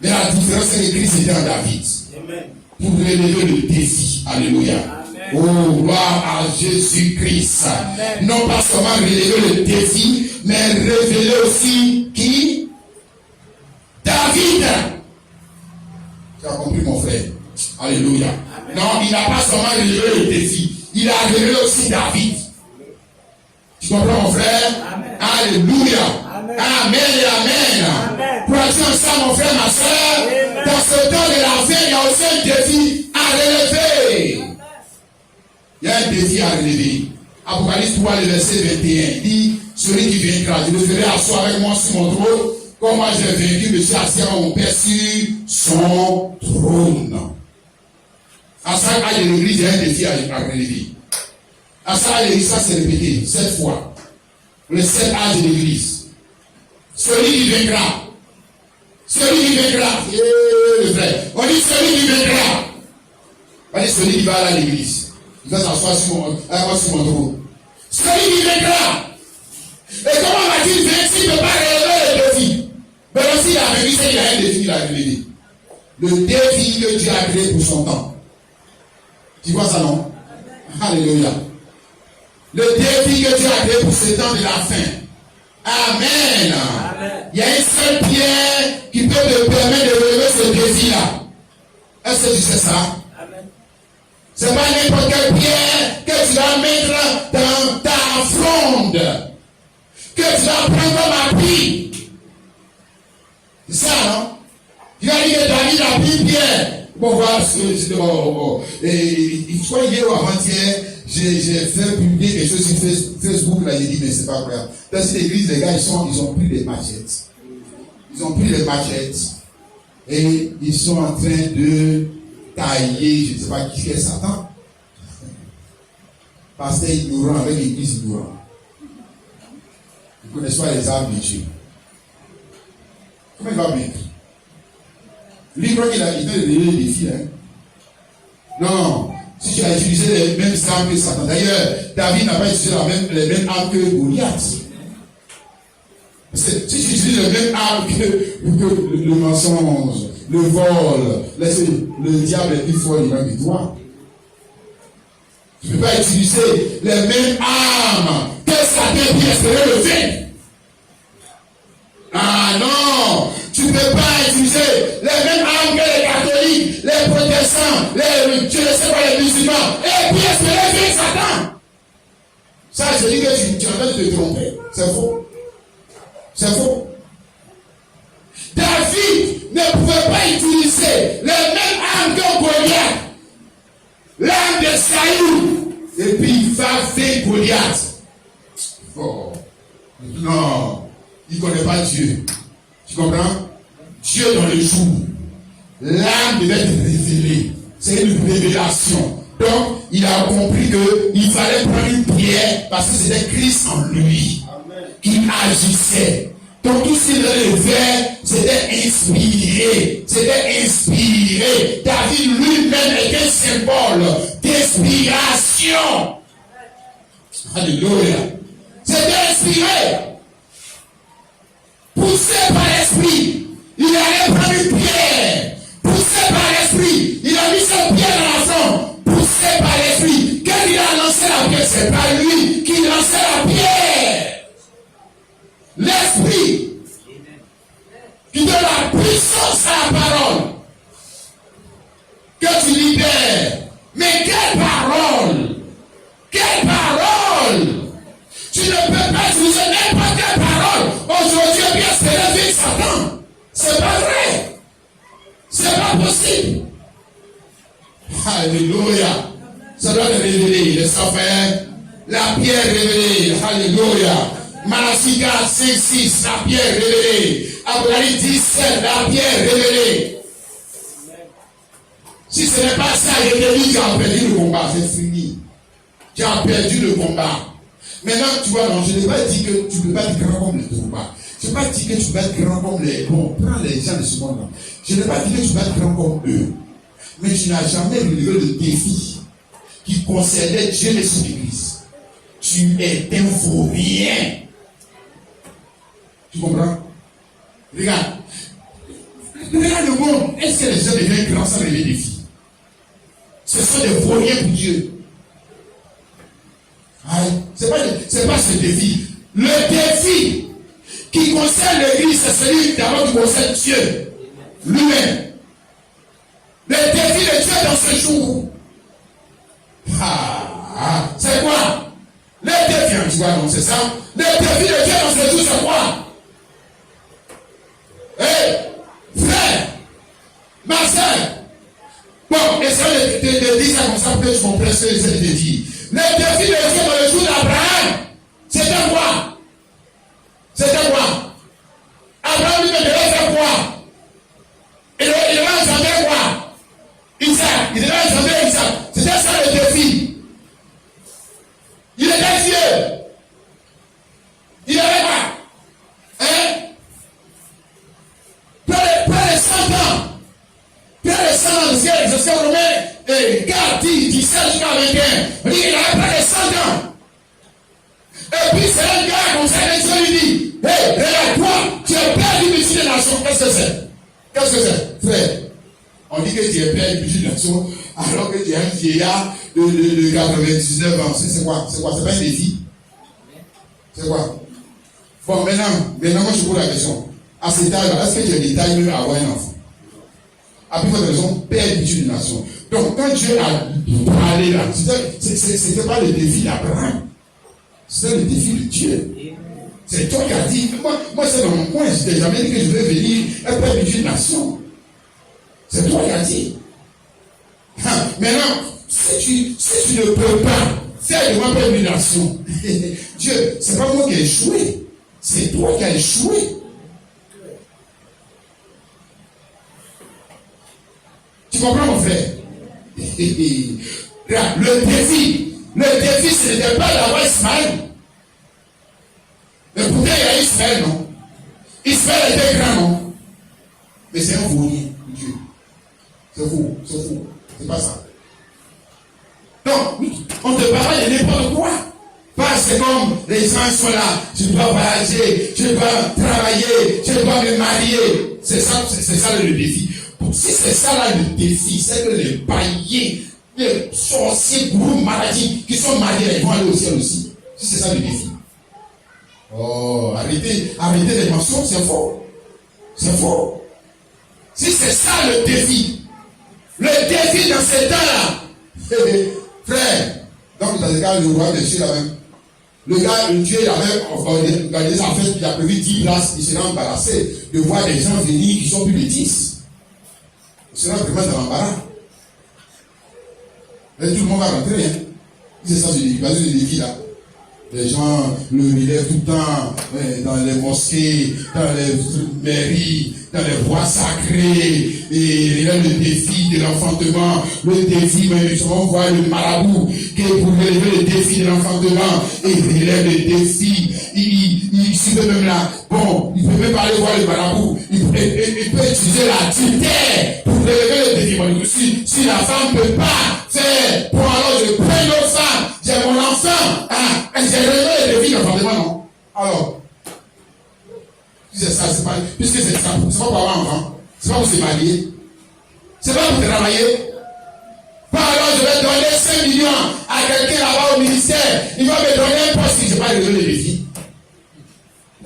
Mais la différence, c'est que Christ était en David. Amen. Pour relever le défi. Alléluia. Amen. Oh, gloire à Jésus-Christ. Amen. Non pas seulement relever le défi, mais révéler aussi qui? David. Tu as compris, mon frère? Alléluia. Amen. Non, il n'a pas seulement relevé le défi, il a révélé aussi David. Tu comprends mon frère? Amen. Alléluia. Amen. Amen et amen. Amen. Crois-tu en ça mon frère, ma soeur? Amen. Dans ce temps de la fin, il y a aussi un défi à relever. Amen. Il y a un défi à relever. Apocalypse 3, le verset 21, dit, celui qui vaincra, je le ferai asseoir avec moi sur mon trône, comme moi j'ai vaincu, je suis assis à mon Père sur son trône. À ça, à l'église, il y a un défi à relever. À ça, à l'église, ça s'est répété 7 fois. Les 7 âges de l'église. Celui qui vaincra. Celui qui vaincra. Le frère. On dit celui qui vaincra. On dit celui qui va à l'église. Il va s'asseoir sur mon trône. Celui qui vaincra. Et comment va-t-il vaincre s'il ne peut pas relever le défi? Mais aussi, il a vaincu, c'est qu'il y a un défi qu'il a relevé. Le défi que Dieu a créé pour son temps. Tu vois ça, non? Alléluia. Le défi que Dieu a créé pour ce temps de la fin. Amen. Amen. Il y a une seule pierre qui peut te permettre de relever ce défi-là. Est-ce que tu sais ça? Amen. C'est pas n'importe quelle pierre que tu vas mettre dans ta fronde. Que tu vas prendre comme appui. C'est ça, non? Tu vas dire que David a pris pierre. Bon, voilà, il faut hier ou avant-hier, j'ai fait publier quelque chose sur Facebook, là, j'ai dit, mais c'est pas grave. Dans cette église, les gars, ils ont pris des machettes. Ils ont pris les machettes et ils sont en train de tailler, je ne sais pas qui est Satan. Pasteur ignorant avec l'église ignorant. Ils ne connaissent pas les armes de Dieu. Comment il va mettre? Lui, il croit qu'il a donné le défi. Hein? Non. Si tu as utilisé les mêmes armes que Satan. D'ailleurs, David n'a pas utilisé les mêmes armes que Goliath. Parce que si tu utilises les mêmes armes que le mensonge, le vol, le diable est plus fort que toi. Tu ne peux pas utiliser les mêmes armes que Satan qui espérait le vaincre. Ah non! Tu ne peux pas utiliser les mêmes armes que les catholiques, les protestants, je ne sais pas, les musulmans, et puis espérer vaincre Satan. Ça, je dis que tu es en train de te tromper. C'est faux. C'est faux. David ne pouvait pas utiliser les mêmes armes que Goliath. L'arme de Saül. Et puis il va vaincre Goliath. Oh. Non. Il ne connaît pas Dieu. Tu comprends? Dieu dans le jour. L'âme devait être révélée. C'est une révélation. Donc, il a compris qu'il fallait prendre une pierre parce que c'était Christ en lui. Il agissait. Donc, tout ce qu'il relevait, c'était inspiré. C'était inspiré. David lui-même est un symbole d'inspiration. Alléluia. C'était inspiré. Poussé par l'esprit, il allait prendre une pierre. Poussé par l'esprit, il a mis son pied dans la fronde. Poussé par l'esprit, quand il a lancé la pierre, c'est pas lui qui lançait la pierre. L'esprit qui donne la puissance à la parole que tu libères. Mais quelle parole! Quelle parole! Tu ne peux pas utiliser n'importe quelle parole. Aujourd'hui, bien se lever Satan. C'est pas vrai. C'est pas possible. Alléluia. Ça doit être révélé. Les affaires, la pierre révélée. Alléluia. Malachi 4, 5, 6, la pierre révélée. Apocalypse 17, la pierre révélée. Si ce n'est pas ça, il te dit, tu as perdu le combat. C'est fini. Tu as perdu le combat. Maintenant, tu vois, non, je n'ai pas dit que tu ne peux pas être grand comme les Tourbas. Je n'ai pas dit que tu peux être grand comme les... Bon, prends les gens de ce monde-là. Je n'ai pas dit que tu peux être grand comme eux. Mais tu n'as jamais relevé le défi qui concernait Dieu et son Église. Tu es un vaurien. Tu comprends? Regarde. Regarde le monde. Est-ce que les gens deviennent grands sans relever le défi? Ce sont des vauriens pour Dieu. C'est pas ce défi. Le défi qui concerne l'Église, c'est celui d'abord qui concerne Dieu lui-même. Le défi de Dieu dans ce jour. C'est quoi? Le défi, tu vois, donc c'est ça. Le défi de Dieu dans ce jour, c'est quoi? Frère, ma soeur, bon, essaye de dire ça comme ça, peut-être je comprends ce que j'essaie de dire. Le défi de Dieu dans le jour d'Abraham, c'était quoi? C'était quoi? Abraham lui devait faire quoi? Il devait engendrer quoi? Isaac. Il devait engendrer Isaac. C'était ça le défi. Il était vieux. Il avait quoi? Près de 100 ans. Près de 100 ans, je sais Romain, 4, 10, 17 jusqu'à 21. Il avait près de 100 ans. Et puis c'est un gars comme ça, Dieu lui dit, hey, regarde-toi, tu es père du multitude des nations. Qu'est-ce que c'est? Qu'est-ce que c'est? Frère, on dit que tu es père du multitude des nations, alors que tu es un vieillard de 99 ans. C'est quoi? C'est quoi? C'est pas un défi? C'est quoi? Bon, maintenant, moi je pose la question. À cet âge-là, est-ce que tu as des tailles même à avoir un enfant? Après votre raison, père du multitude des nations. Donc, quand Dieu a parlé là, c'était pas le défi d'Abraham. C'est le défi de Dieu. C'est toi qui as dit. Moi c'est dans mon coin. Je t'ai jamais dit que je vais venir être père d'une nation. C'est toi qui as dit. Maintenant, si tu ne peux pas faire de moi père d'une nation, Dieu, c'est pas moi qui ai échoué. C'est toi qui as échoué. Tu comprends, mon frère? Le défi, ce n'était pas d'avoir Ismaël. Mais pourtant, il y a Ismaël, non? Ismaël était grand, non? Mais c'est un voilier, Dieu. C'est faux. C'est pas ça. Donc, on te parle de n'importe quoi. Parce que comme les gens sont là, je dois voyager, je dois travailler, je dois me marier. C'est ça le défi. Si c'est ça là le défi, c'est que les païens, les sorciers, gourous, maladies qui sont mariés, ils vont aller au ciel aussi. Si c'est ça le défi. Oh, arrêtez les mensonges, c'est faux. C'est faux. Si c'est ça le défi dans ces temps-là, frère, donc dans le cas, le roi de Dieu là même, le gars, Dieu il avait organisé en fait, il a prévu 10 places, il sera embarrassé de voir des gens venir qui sont plus de 10. Il sera vraiment dans l'embarras. Et tout le monde va rentrer, hein. C'est ça le défi là. Les gens le relèvent tout le temps dans les mosquées, dans les mairies, dans les voies sacrées. Et il y a le défi de l'enfantement. Le défi, mais on voit le marabout qui est pour relever le défi de l'enfantement. Et il relève le défi. Il suit même là. Bon, il peut même pas aller voir le marabout. Il peut utiliser la tutelle pour relever le défi. Si la femme ne peut pas faire, bon alors je prends l'autre femme, j'ai mon enfant. J'ai relevé le défi d'enfantement, non? Alors, c'est ça, c'est pas, puisque c'est ça, c'est pas pour avoir un enfant, c'est pas pour se marier, c'est pas pour travailler. Pas alors je vais donner 5 millions à quelqu'un là-bas au ministère, il va me donner un poste si je n'ai pas relevé le défi.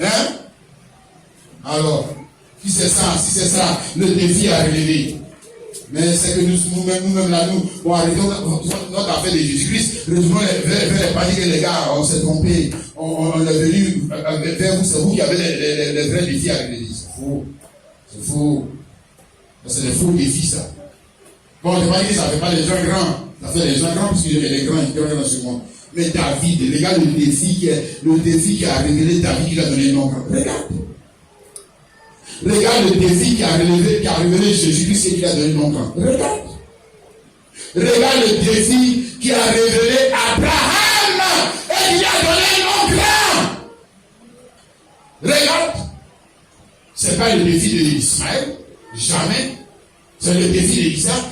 Hein? Alors, si c'est ça, le défi à relever. Mais c'est que nous-mêmes là, nous arrêtons notre affaire de Jésus-Christ, retournons vers les paniques, les gars, on s'est trompé, on est venu vers vous, c'est vous qui avez les vrais défis à relever. C'est faux. C'est des faux défis, ça. Bon, je ne vais pas dire ça ne fait pas les gens grands, ça fait les gens grands, parce qu'il y a les grands qui sont dans ce monde. Mais David, regarde le défi qui a révélé David, qui a donné le nom. Regarde le défi qui a révélé Jésus-Christ et qui a donné le nom. Regarde le défi qui a révélé Abraham et qui a donné le nom grand. Regarde. Ce n'est pas le défi d'Ismaël. Jamais. C'est le défi d'Isaac.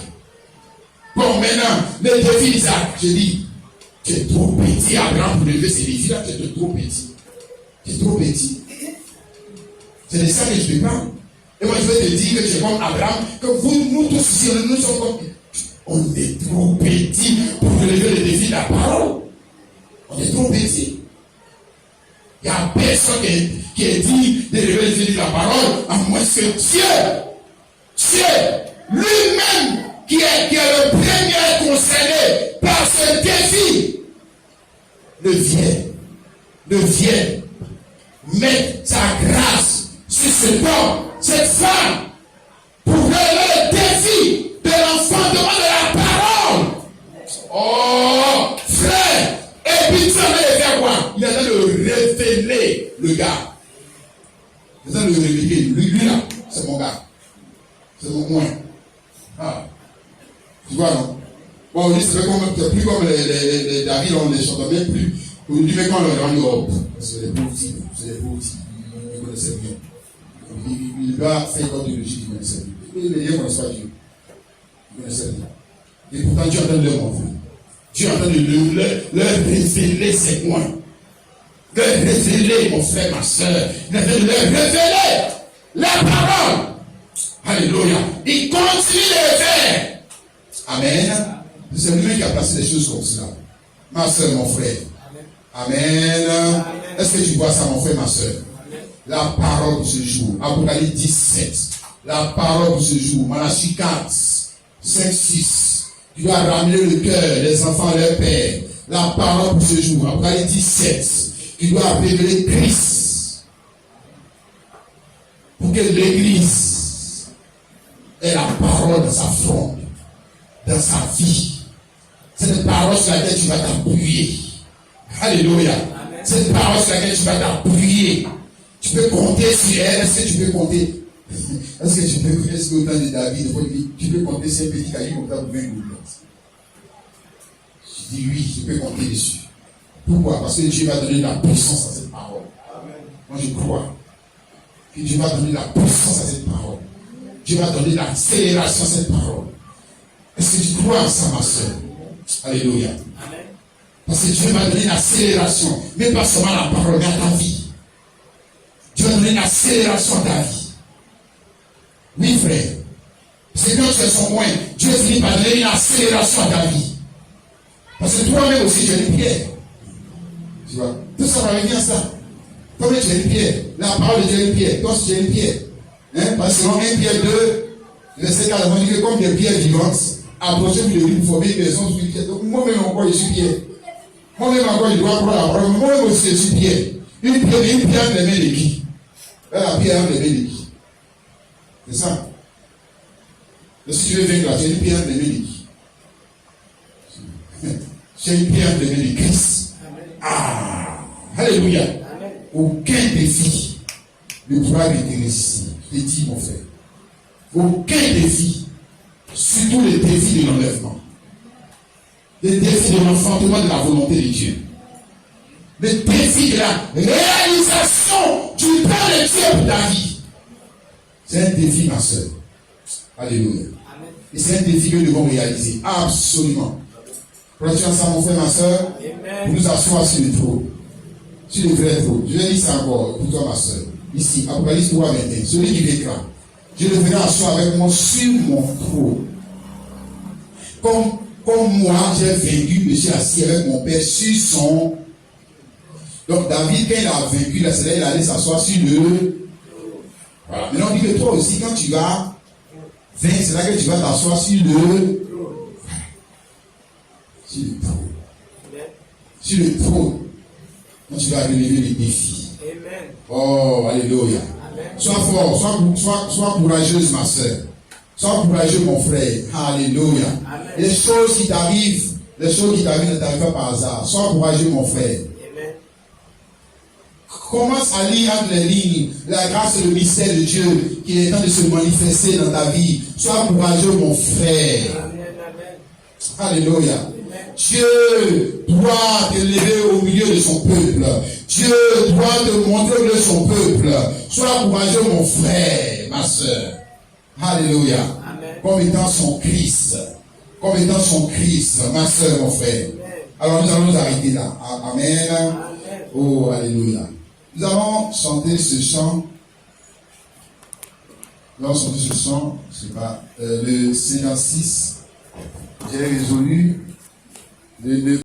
Bon, maintenant, le défi d'Isaac, je dis, tu es trop petit, Abraham, pour lever ces défis-là, tu es trop petit. Tu es trop petit. C'est de ça que je te parle. Et moi, je vais te dire que tu es comme Abraham, que nous tous ici, nous sommes comme. On est trop petits pour relever le défi de la parole. On est trop petits. Il n'y a personne qui est dit de relever le défi de la parole, à moins que Dieu lui-même, qui est le premier concerné par ce défi, le vient. ne vienne mettre sa grâce sur cet homme, cette femme, pour relever le défi de l'enfantement de la parole. Oh, frère, et puis ça va le faire quoi? Il est en train de révéler le gars. Il est en train de le révéler. Lui là, c'est mon gars. C'est mon moins. Ah. Tu vois, non? Bon, on dit c'est plus comme les David, on les chante même plus. On dit, mais quand on leur dit, oh, c'est des pauvres types, ils connaissaient bien. Il doit faire comme de logique, ils connaissaient bien. Les liens ne connaissent pas Dieu. Ils connaissaient bien. Et pourtant, Dieu est en train de leur montrer. Dieu est en train de leur révéler ses points. Leur révéler, mon frère, ma soeur. Il est en train de leur révéler la parole. Alléluia. Il continue de le faire. Amen. C'est lui qui a placé les choses comme cela. Ma soeur, mon frère. Amen. Amen. Est-ce que tu vois ça, mon frère, ma soeur? La parole de ce jour. Apocalypse 17. La parole de ce jour. Malachie 4, 5, 6. Tu dois ramener le cœur des enfants à leur père. La parole de ce jour. Apocalypse 17. Tu dois révéler Christ. Pour que l'Église ait la parole dans sa fronde, dans sa vie. Cette parole sur laquelle tu vas t'appuyer. Alléluia. Amen. Cette parole sur laquelle tu vas t'appuyer. Tu peux compter sur elle. Est-ce que tu peux compter? Est-ce que au temps de David, tu peux compter sur un petit caillou comme ça pour 20 gouttes? Je dis oui, je peux compter dessus. Pourquoi? Parce que Dieu va donner la puissance à cette parole. Amen. Moi je crois que Dieu va donner la puissance à cette parole. Dieu va donner l'accélération à cette parole. Est-ce que tu crois en ça, ma soeur? Alléluia. Amen. Parce que Dieu va donner l'accélération, mais pas seulement la parole, mais à ta vie. Dieu va donner l'accélération à ta vie. Oui, frère. Parce que quand tu es son moyen, Dieu finit par donner une accélération à ta vie. Parce que toi-même aussi, tu es une pierre. Tu vois? Tout ça va revenir à ça. Toi-même, tu es une pierre. La parole de Dieu est une pierre. Toi, tu es une pierre. Hein? Parce que selon 1 Pierre 2, verset 4, on dit que comme des pierres vivantes, approchez-vous de lui pour former une maison spirituelle. Donc, moi-même encore, je suis pierre. Moi-même encore, je dois prendre la parole. Moi-même aussi, je suis pierre. Une pierre les mains de qui? La pierre les mains de qui? C'est ça. Et si tu veux vaincre, tu es une pierre les mains de qui? Tu es une pierre les mains de Christ. Ah! Alléluia. Amen. Aucun défi ne pourra résister. Je te dis, mon frère. Aucun défi, surtout les défis de l'enlèvement, les défis de l'enfantement de la volonté de Dieu, les défis de la réalisation du plan de Dieu pour ta vie. C'est un défi, ma soeur. Alléluia. Amen. Et c'est un défi que nous devons réaliser. Absolument. Prenez ensemble, mon frère, ma soeur, pour nous asseoir sur le trône. Sur le vrai trône. Je vais dire ça encore pour toi, ma soeur. Ici, Apocalypse 3, 21. Celui qui vaincra, je le ferai asseoir avec moi sur mon trône. Comme moi, j'ai vaincu, je suis assis avec mon Père sur son. Donc, David, quand il a vaincu, là, c'est là il allait s'asseoir sur le. Voilà. Maintenant, on dit que toi aussi, quand tu vas vaincre, c'est là que tu vas t'asseoir sur le. Sur le trône. Sur le trône. Quand tu vas relever les défis. Amen. Oh, alléluia. Sois fort, sois courageuse, ma soeur. Sois courageux, mon frère. Alléluia. Amen. Les choses qui t'arrivent ne t'arrivent pas par hasard. Sois courageux, mon frère. Amen. Commence à lire entre les lignes la grâce et le mystère de Dieu qui est en train de se manifester dans ta vie. Sois courageux, mon frère. Amen. Alléluia. Amen. Dieu doit te lever au milieu de son peuple. Dieu doit te montrer au milieu de son peuple. Sois courageux, mon frère, ma soeur. Alléluia. Amen. Comme étant son Christ. Comme étant son Christ, ma soeur, mon frère. Amen. Alors nous allons nous arrêter là. Amen. Amen. Oh, alléluia. Nous allons chanter ce chant. Nous allons chanter ce chant. Je sais pas. Le 56. J'ai résolu de